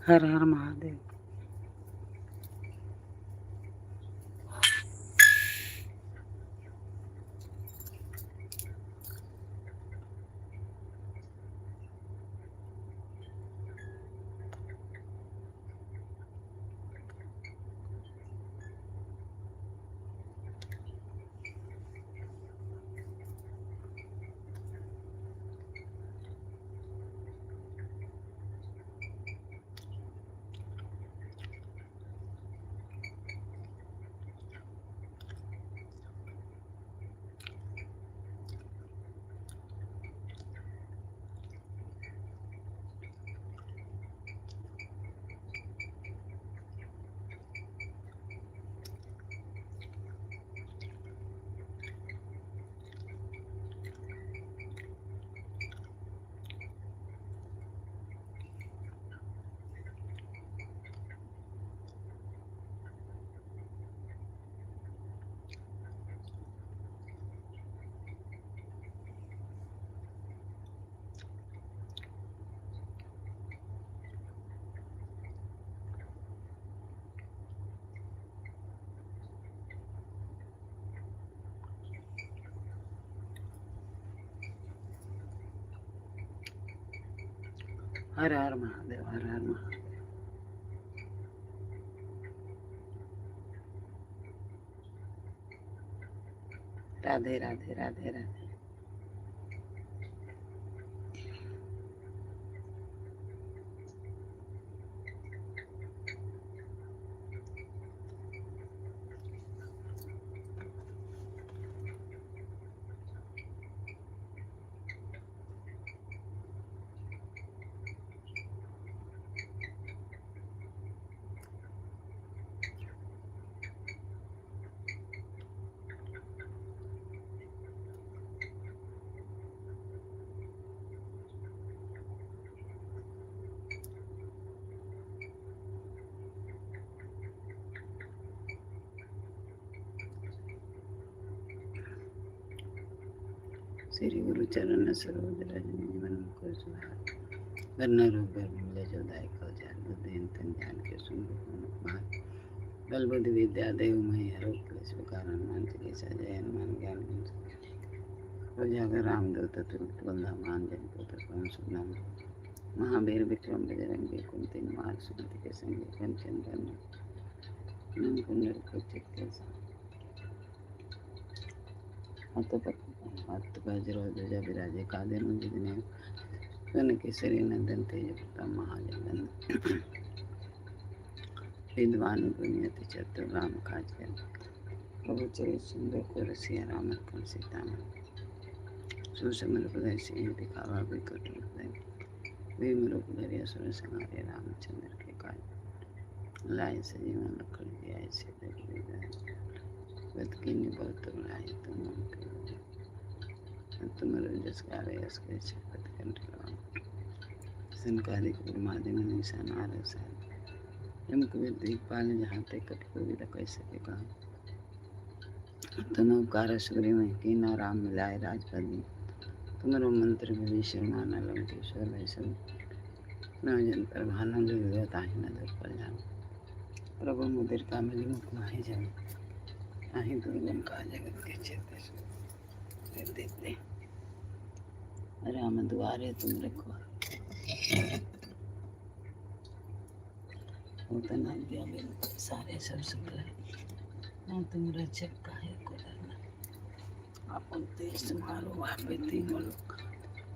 हर हर महादेव। हर हर महादेव, हर हर महादेव। राधे राधे राधे राधे। श्री गुरु चरण सरोज रज मन को सुहाए, वरना रूप मिले जो दाय को जान बुद्धि तन जान के सुन मान बल बुद्धि विद्या देव मई हरो क्लेश कारण मान के सजय हनुमान ज्ञान उजागर रामदूत तुल्य बलधामान जन पुत्र पवन सुनाम महावीर विक्रम बजरंगी कुंती निवार सुमति के संगी कंचन वर्ण नंद कुंडल कुचित के हत वज्रो ध्वजा विराजे कांधे मुंज दिने वन केसरी नंदन तेज प्रताप महाजन विद्वान गुणियति चतुर राम काज कर प्रभु चरित सुंदर को रसिया राम लखन सीता सुषमल हृदय सिंह दिखावा विकट हृदय भीम रूप धरि असुर संहारे रामचंद्र के काज लाए सजीवन लखन जियाए सीता वत कीन्ही बहुत लाए तुम रजस कार्य यश के पद कंठ संकादिक ब्रह्मादि में निशान आरस यम कबीर दिखपाल जहाँ ते कट को भी कह सके कहा तुम उपकार सूर्य में की न राम मिलाए राजपदी तुम्हारो मंत्र विभीषण माना लंकेश्वर वैष्णव न जन पर भानु विगत आहि न दर पर जान प्रभु मुदिर का मिली मुख माहि जन आहि दुर्गम का जगत के चेत देते राम द्वारे तुम रखो उतना दिया सारे सब सुख ना तुम रक्षक काहे को डरना अपन तेज तुम्हारो वापे तीनों लोग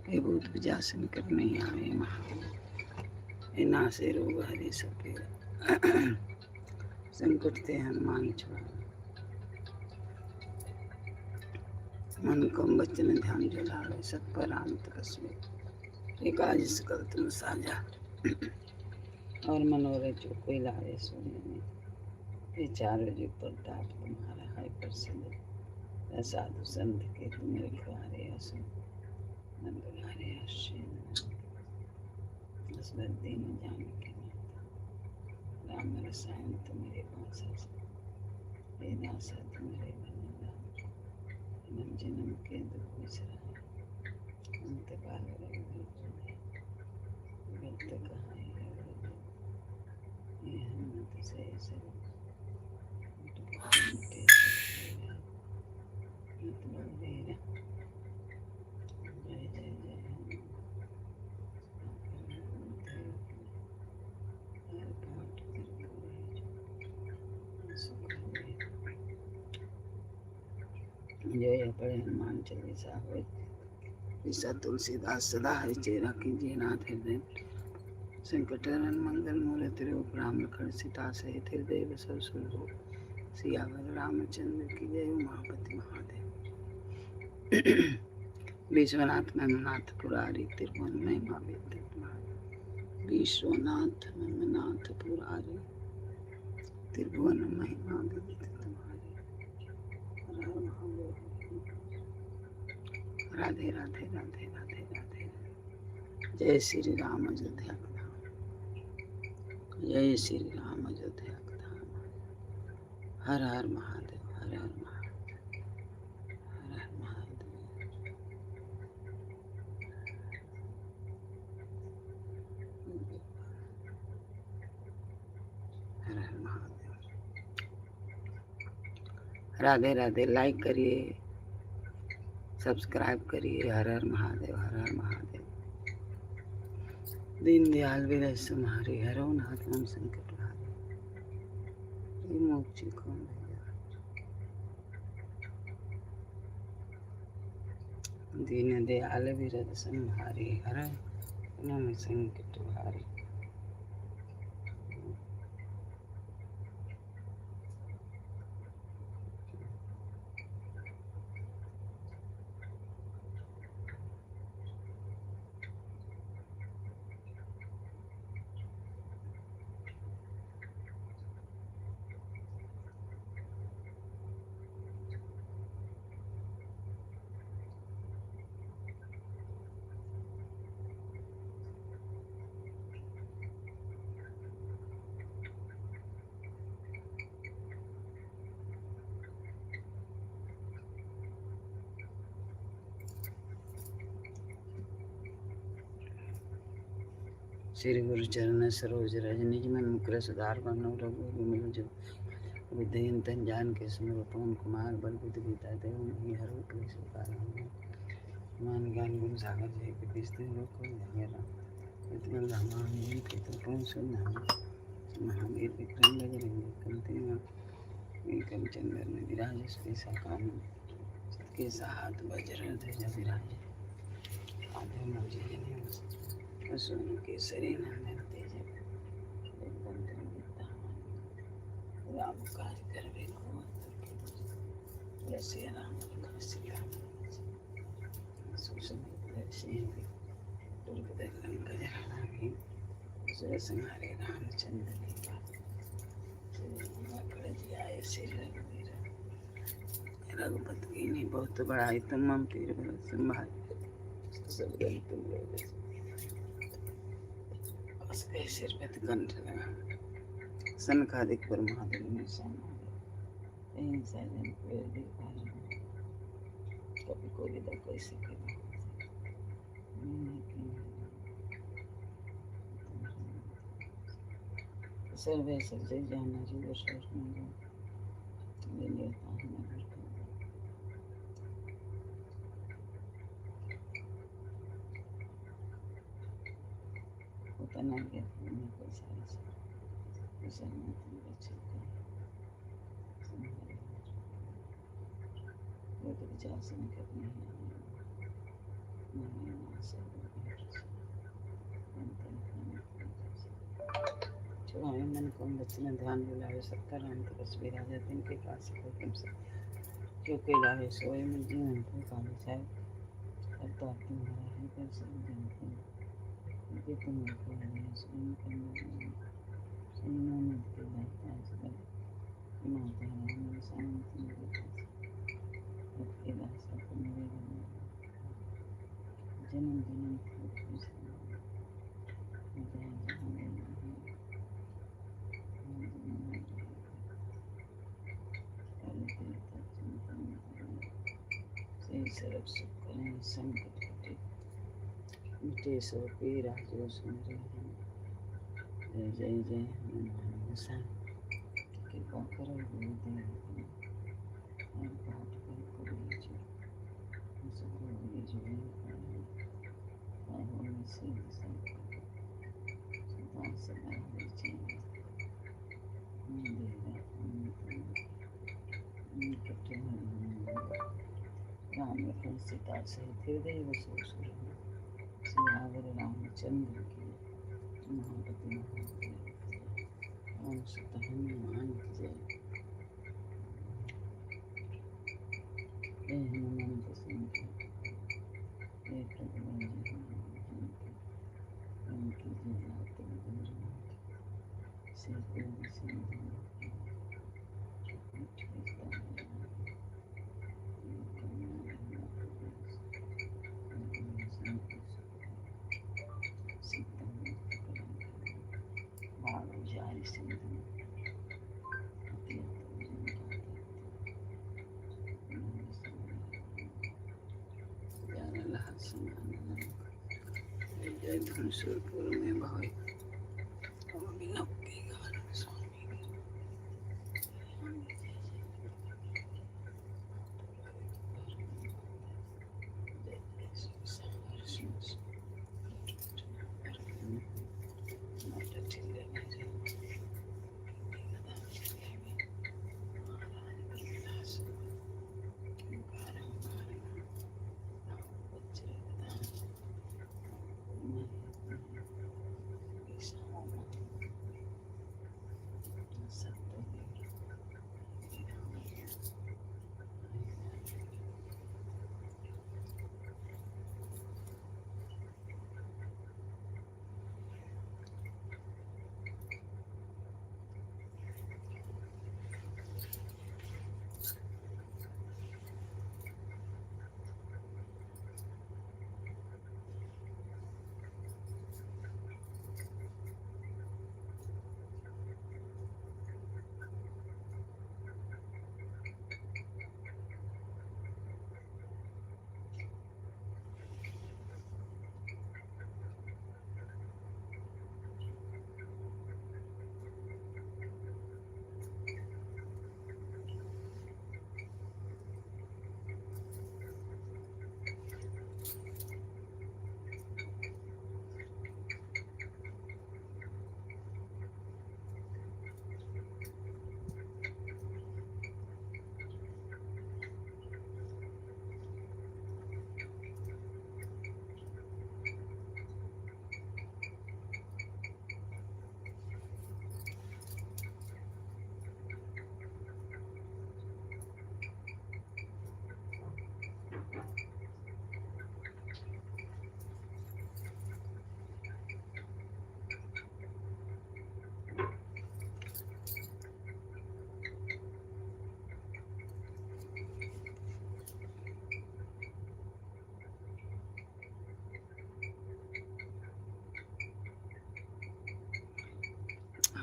ये भूत विजा संकट नहीं आवे महादेव इना से रोग हरि सके संकट ते हनुमान छुड़ा मन कम बचन ध्यान जो लावे सत पर राम तपस्वी एक आज सकल तुम साझा और मनोरथ जो कोई लावे सोने में ये चारों जो प्रताप तुम्हारा है प्रसिद्ध साधु संत के तुम रखवारे असु मन बघारे अश्विन दशरथ दीन जान के माता राम रसायन तुम्हारे पास वेदासा तुम्हारे जन्म जन्म के दुख बिसराए अंत काल व्यक्त कहाँ ये हिम्मत से सब जय जय जय जय पढ़े हनुमान चालीसा हो ईसा तुलसीदास सदा हरिचेरा कीजिए नाथ हृदय संकटहरण मंगल मूर्ति रूप राम लखन सीता सहित हृदय बसव सुरभूप सियावर रामचंद्र की जय उमापति महादेव विश्वनाथ मेमनाथ पुरारी त्रिभुवन महिमा विद्युत विश्वनाथ मेमनाथ पुरारी त्रिभुवन महिमा विद्युत राधे राधे राधे राधे राधे जय श्री राम अयोध्या का धाम जय श्री राम अयोध्या का धाम हर हर महादेव हर हर महादेव हर हर महादेव हर हर महादेव राधे राधे लाइक करिए सब्सक्राइब करिए हर हर महादेव हर हर महादेव दीन दयाल विरह तुम्हारी हरो नाथ नाम संकट हारे। ये मोची कौन है? दीन दयाल विरह तुम्हारी हरो नाम संकट हारे। श्री गुरु चरण सरोज रज निज मन मुकुर सुधार बनो रघु विमल जो बुद्धिहीन तन जान के स्मर पवन कुमार बल बुद्धि विद्या देव मही हरो क्लेश कारण मान ज्ञान गुण सागर जय कपीस लोक इतमल रामायण के तो कौन सुन महावीर विक्रम बजरंगी कुमति एकम चंद्र में विराज स्पेसा काम के साथ वज्र ध्वजा विराज आधे मौजी जने सोन के शरीर नंदन तेज बंधन विद्या राम काज करवे को जैसे राम का सीता सुसंग से दुर्गत लंका जहाना भी सुर संहारे रामचंद्र की बात श्री जी आए श्री रघुवीर रघुपति की नहीं बहुत बड़ाई तुम मम तीर बल संभाल सब गल तुम लोग उसके सिर पे कंठ लगा सनकादिक पर महादेव ने सामने सैजन पेड़ देखा कभी को विदा कैसे कर सर्वे सर्जय जाना जीव शोष में ले लेता हूँ मैं उतना गया मैं कोई सारी से उसे मैं तुम बच्चे को वो तो विचार से निकल नहीं छुड़ाए मन को बचन ध्यान बुलावे सत्तर अंत बस विराजा दिन के काश को तुमसे क्यों के लावे सोए में जीवन को काले जाए करता तुम्हारा है कर सब जानते कि तुम को है सुन करना सुनना मत के रहता है माता राम शांति के दासा को मेरे जन्म जन्म सर्व सुख करें संकट कटे मिटे सब पीरा जो सुन रहे जय जय जय हनुमान कृपा करो गुरुदेव हर बात पर करो सबको जो से सदा सदा विजय राम लखन सीता सहित हृदय बसो सुर सियावर रामचंद्र की महापति राम सुत हनुमान की जय हनुमंत संकट हे प्रभु उनकी जय लाते से धनुषपुर में भाई अभिनव के कारण स्वामी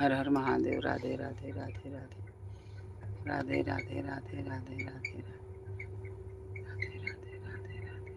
हर हर महादेव। राधे राधे राधे राधे राधे राधे राधे राधे राधे राधे राधे राधे राधे।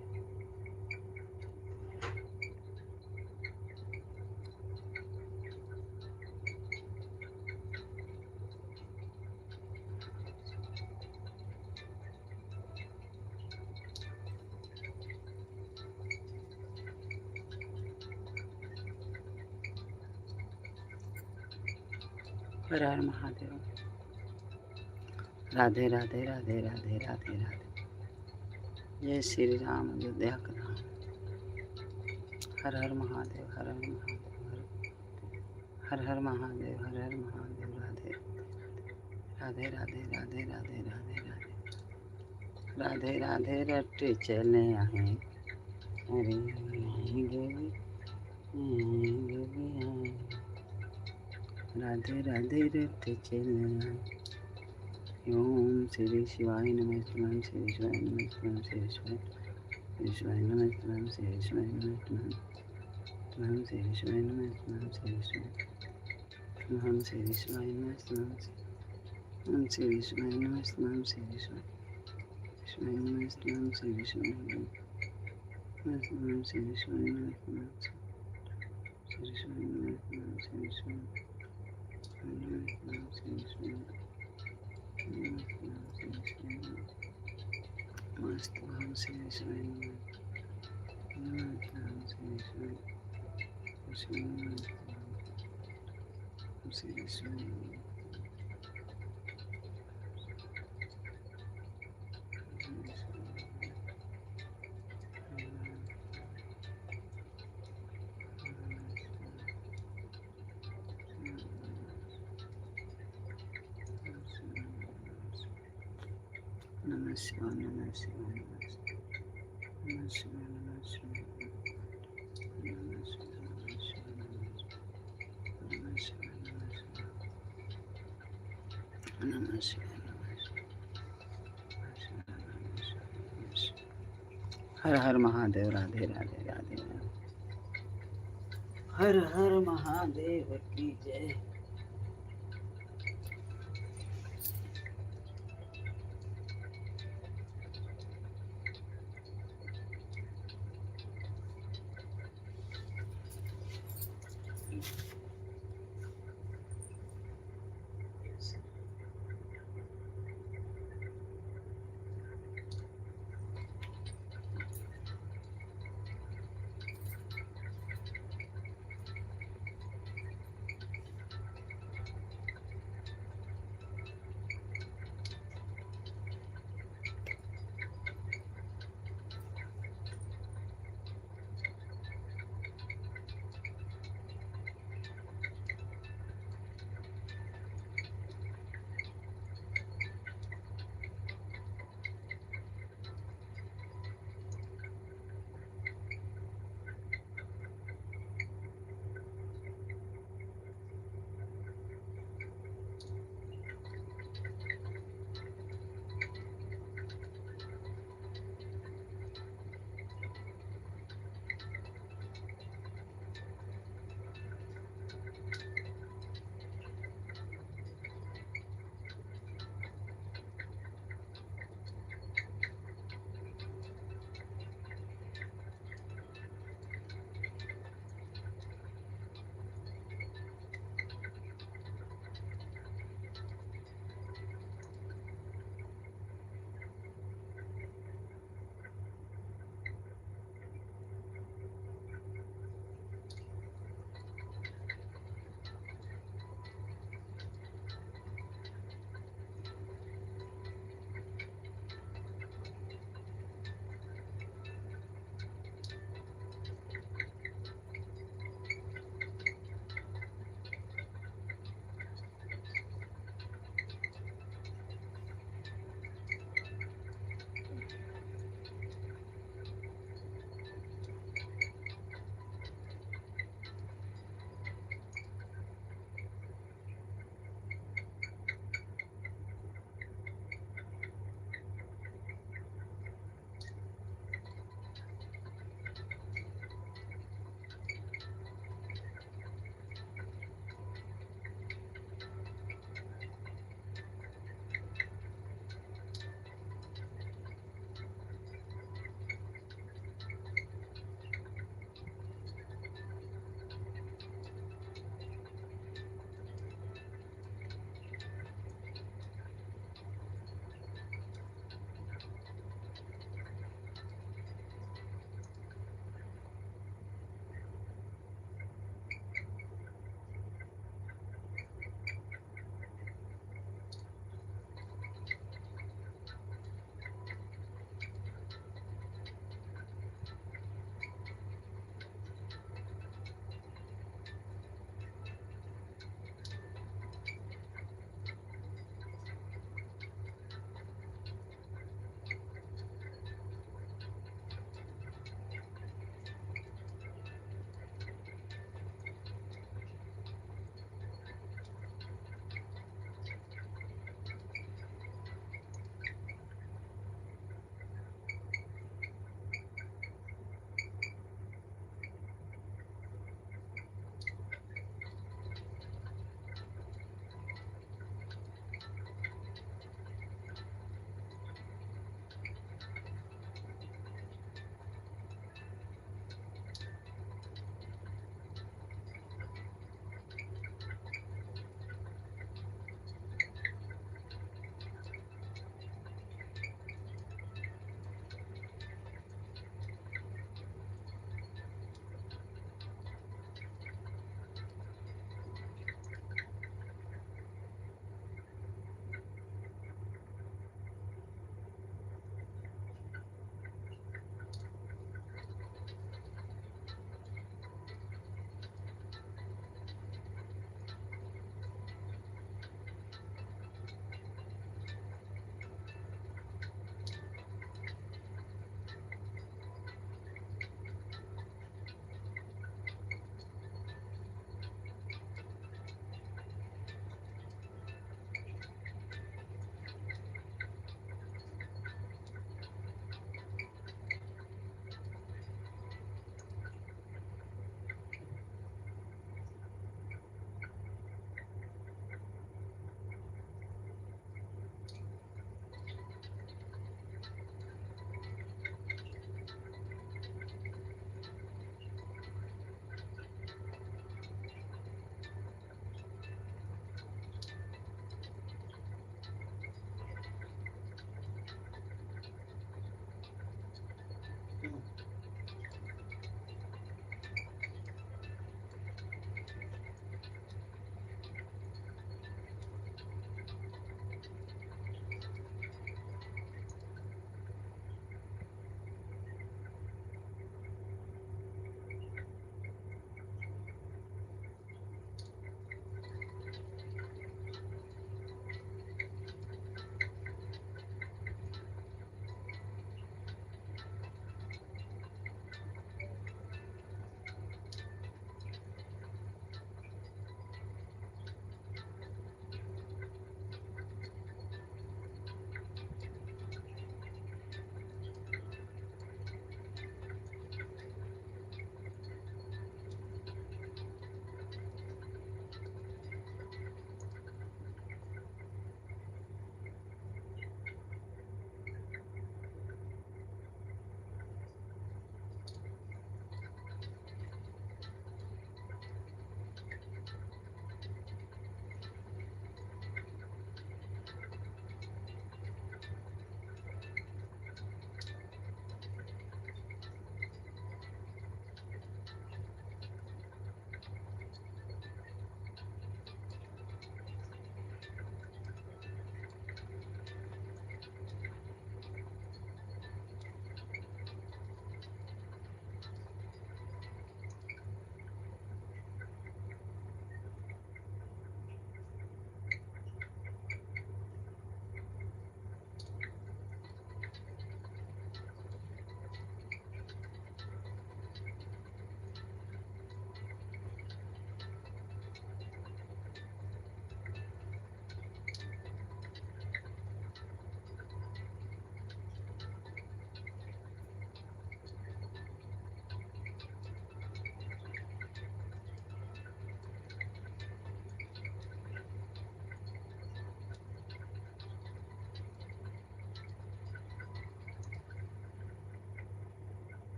हर हर महादेव। राधे राधे राधे राधे राधे राधे। जय श्री राम अयोध्या का धाम। हर हर महादेव। हर हर महादेव। हर हर महादेव। हर हर महादेव। राधे राधे राधे राधे राधे राधे राधे राधे रट्टे चले आए। अरे राधे राधे रट्टे चले आए। ओम श्री शिवाय नमः। श्री शिवाय नमः। श्री शिवाय शिवाय नमः। श्री शिवाय नमः। श्री शिवाय नमः। श्री शिवाय हम श्री शिवाय नमः। हम श्री शिवाय नमः। हम श्री शिवाय शिवाय नमः। हम श्री शिवाय नमः। हम श्री शिवाय नमः। श्री शिवाय नमः। श्री शिवाय नमः। श्री शिवाय मस्त हम श्री शिवाय नमः। श्री शिवाय श्री शिवाय नमः शिवाय नमः शिवाय नमः शिवाय नमः शिवाय नमः शिवाय नमः शिवाय नमः शिवाय हर हर महादेव। राधे राधे राधे राधे। हर हर महादेव की जय।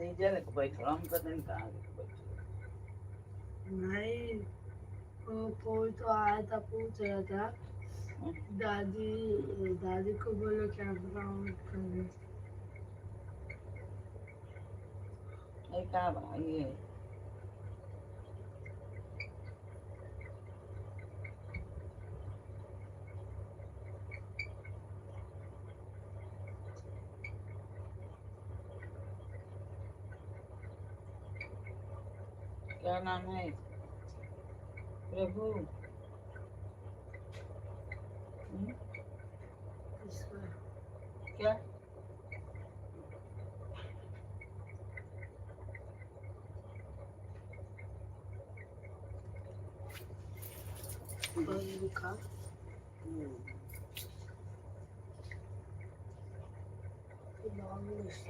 नीचे लेके बैठो, हम पता नहीं कहाँ लेके बैठो। नहीं, वो कोई तो आया था, पूछ रहा था दादी, दादी को बोलो कैमरा ऑन कर दे। ये क्या बा ये? क्या नाम है? प्रभु। इसमें क्या? पर लिखा लॉन्ग लिस्ट।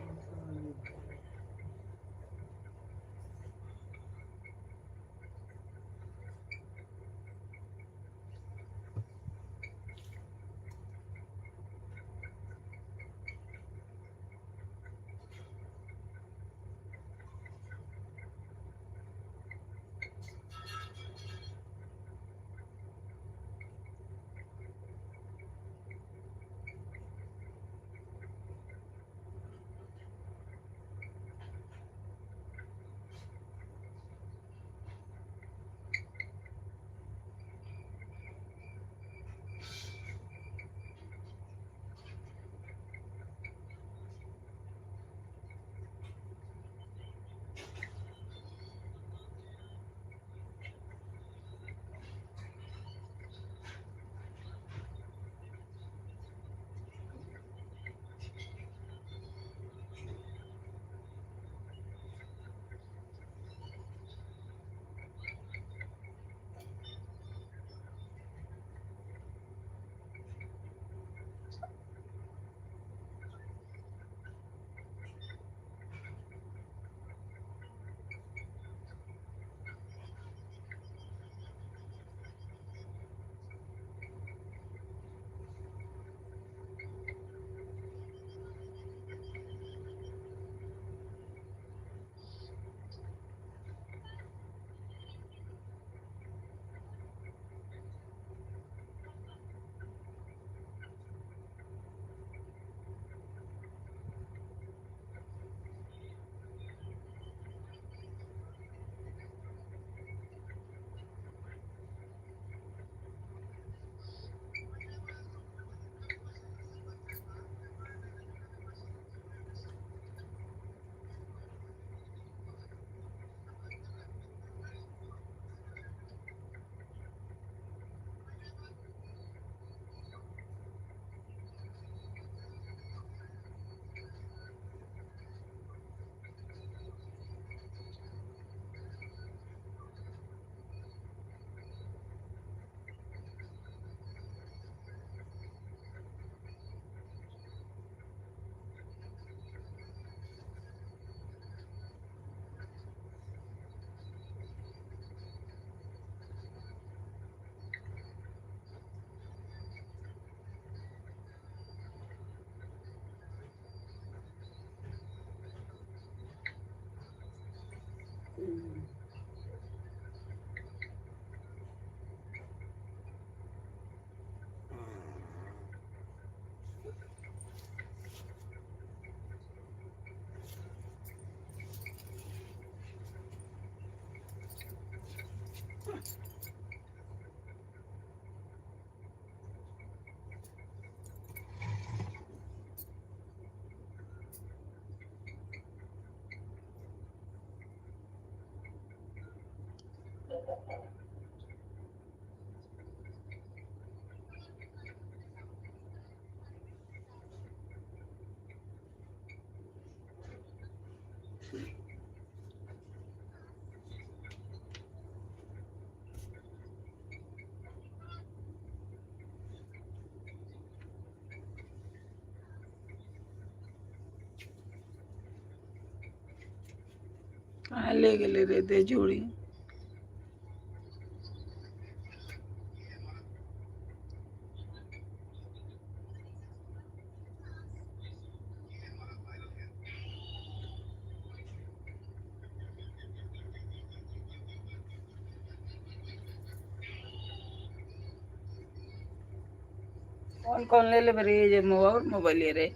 कहाँ ले गेले रे दे जोड़ी? कौन कौन ले ले मेरे ये जो और मोबाइल ले रहे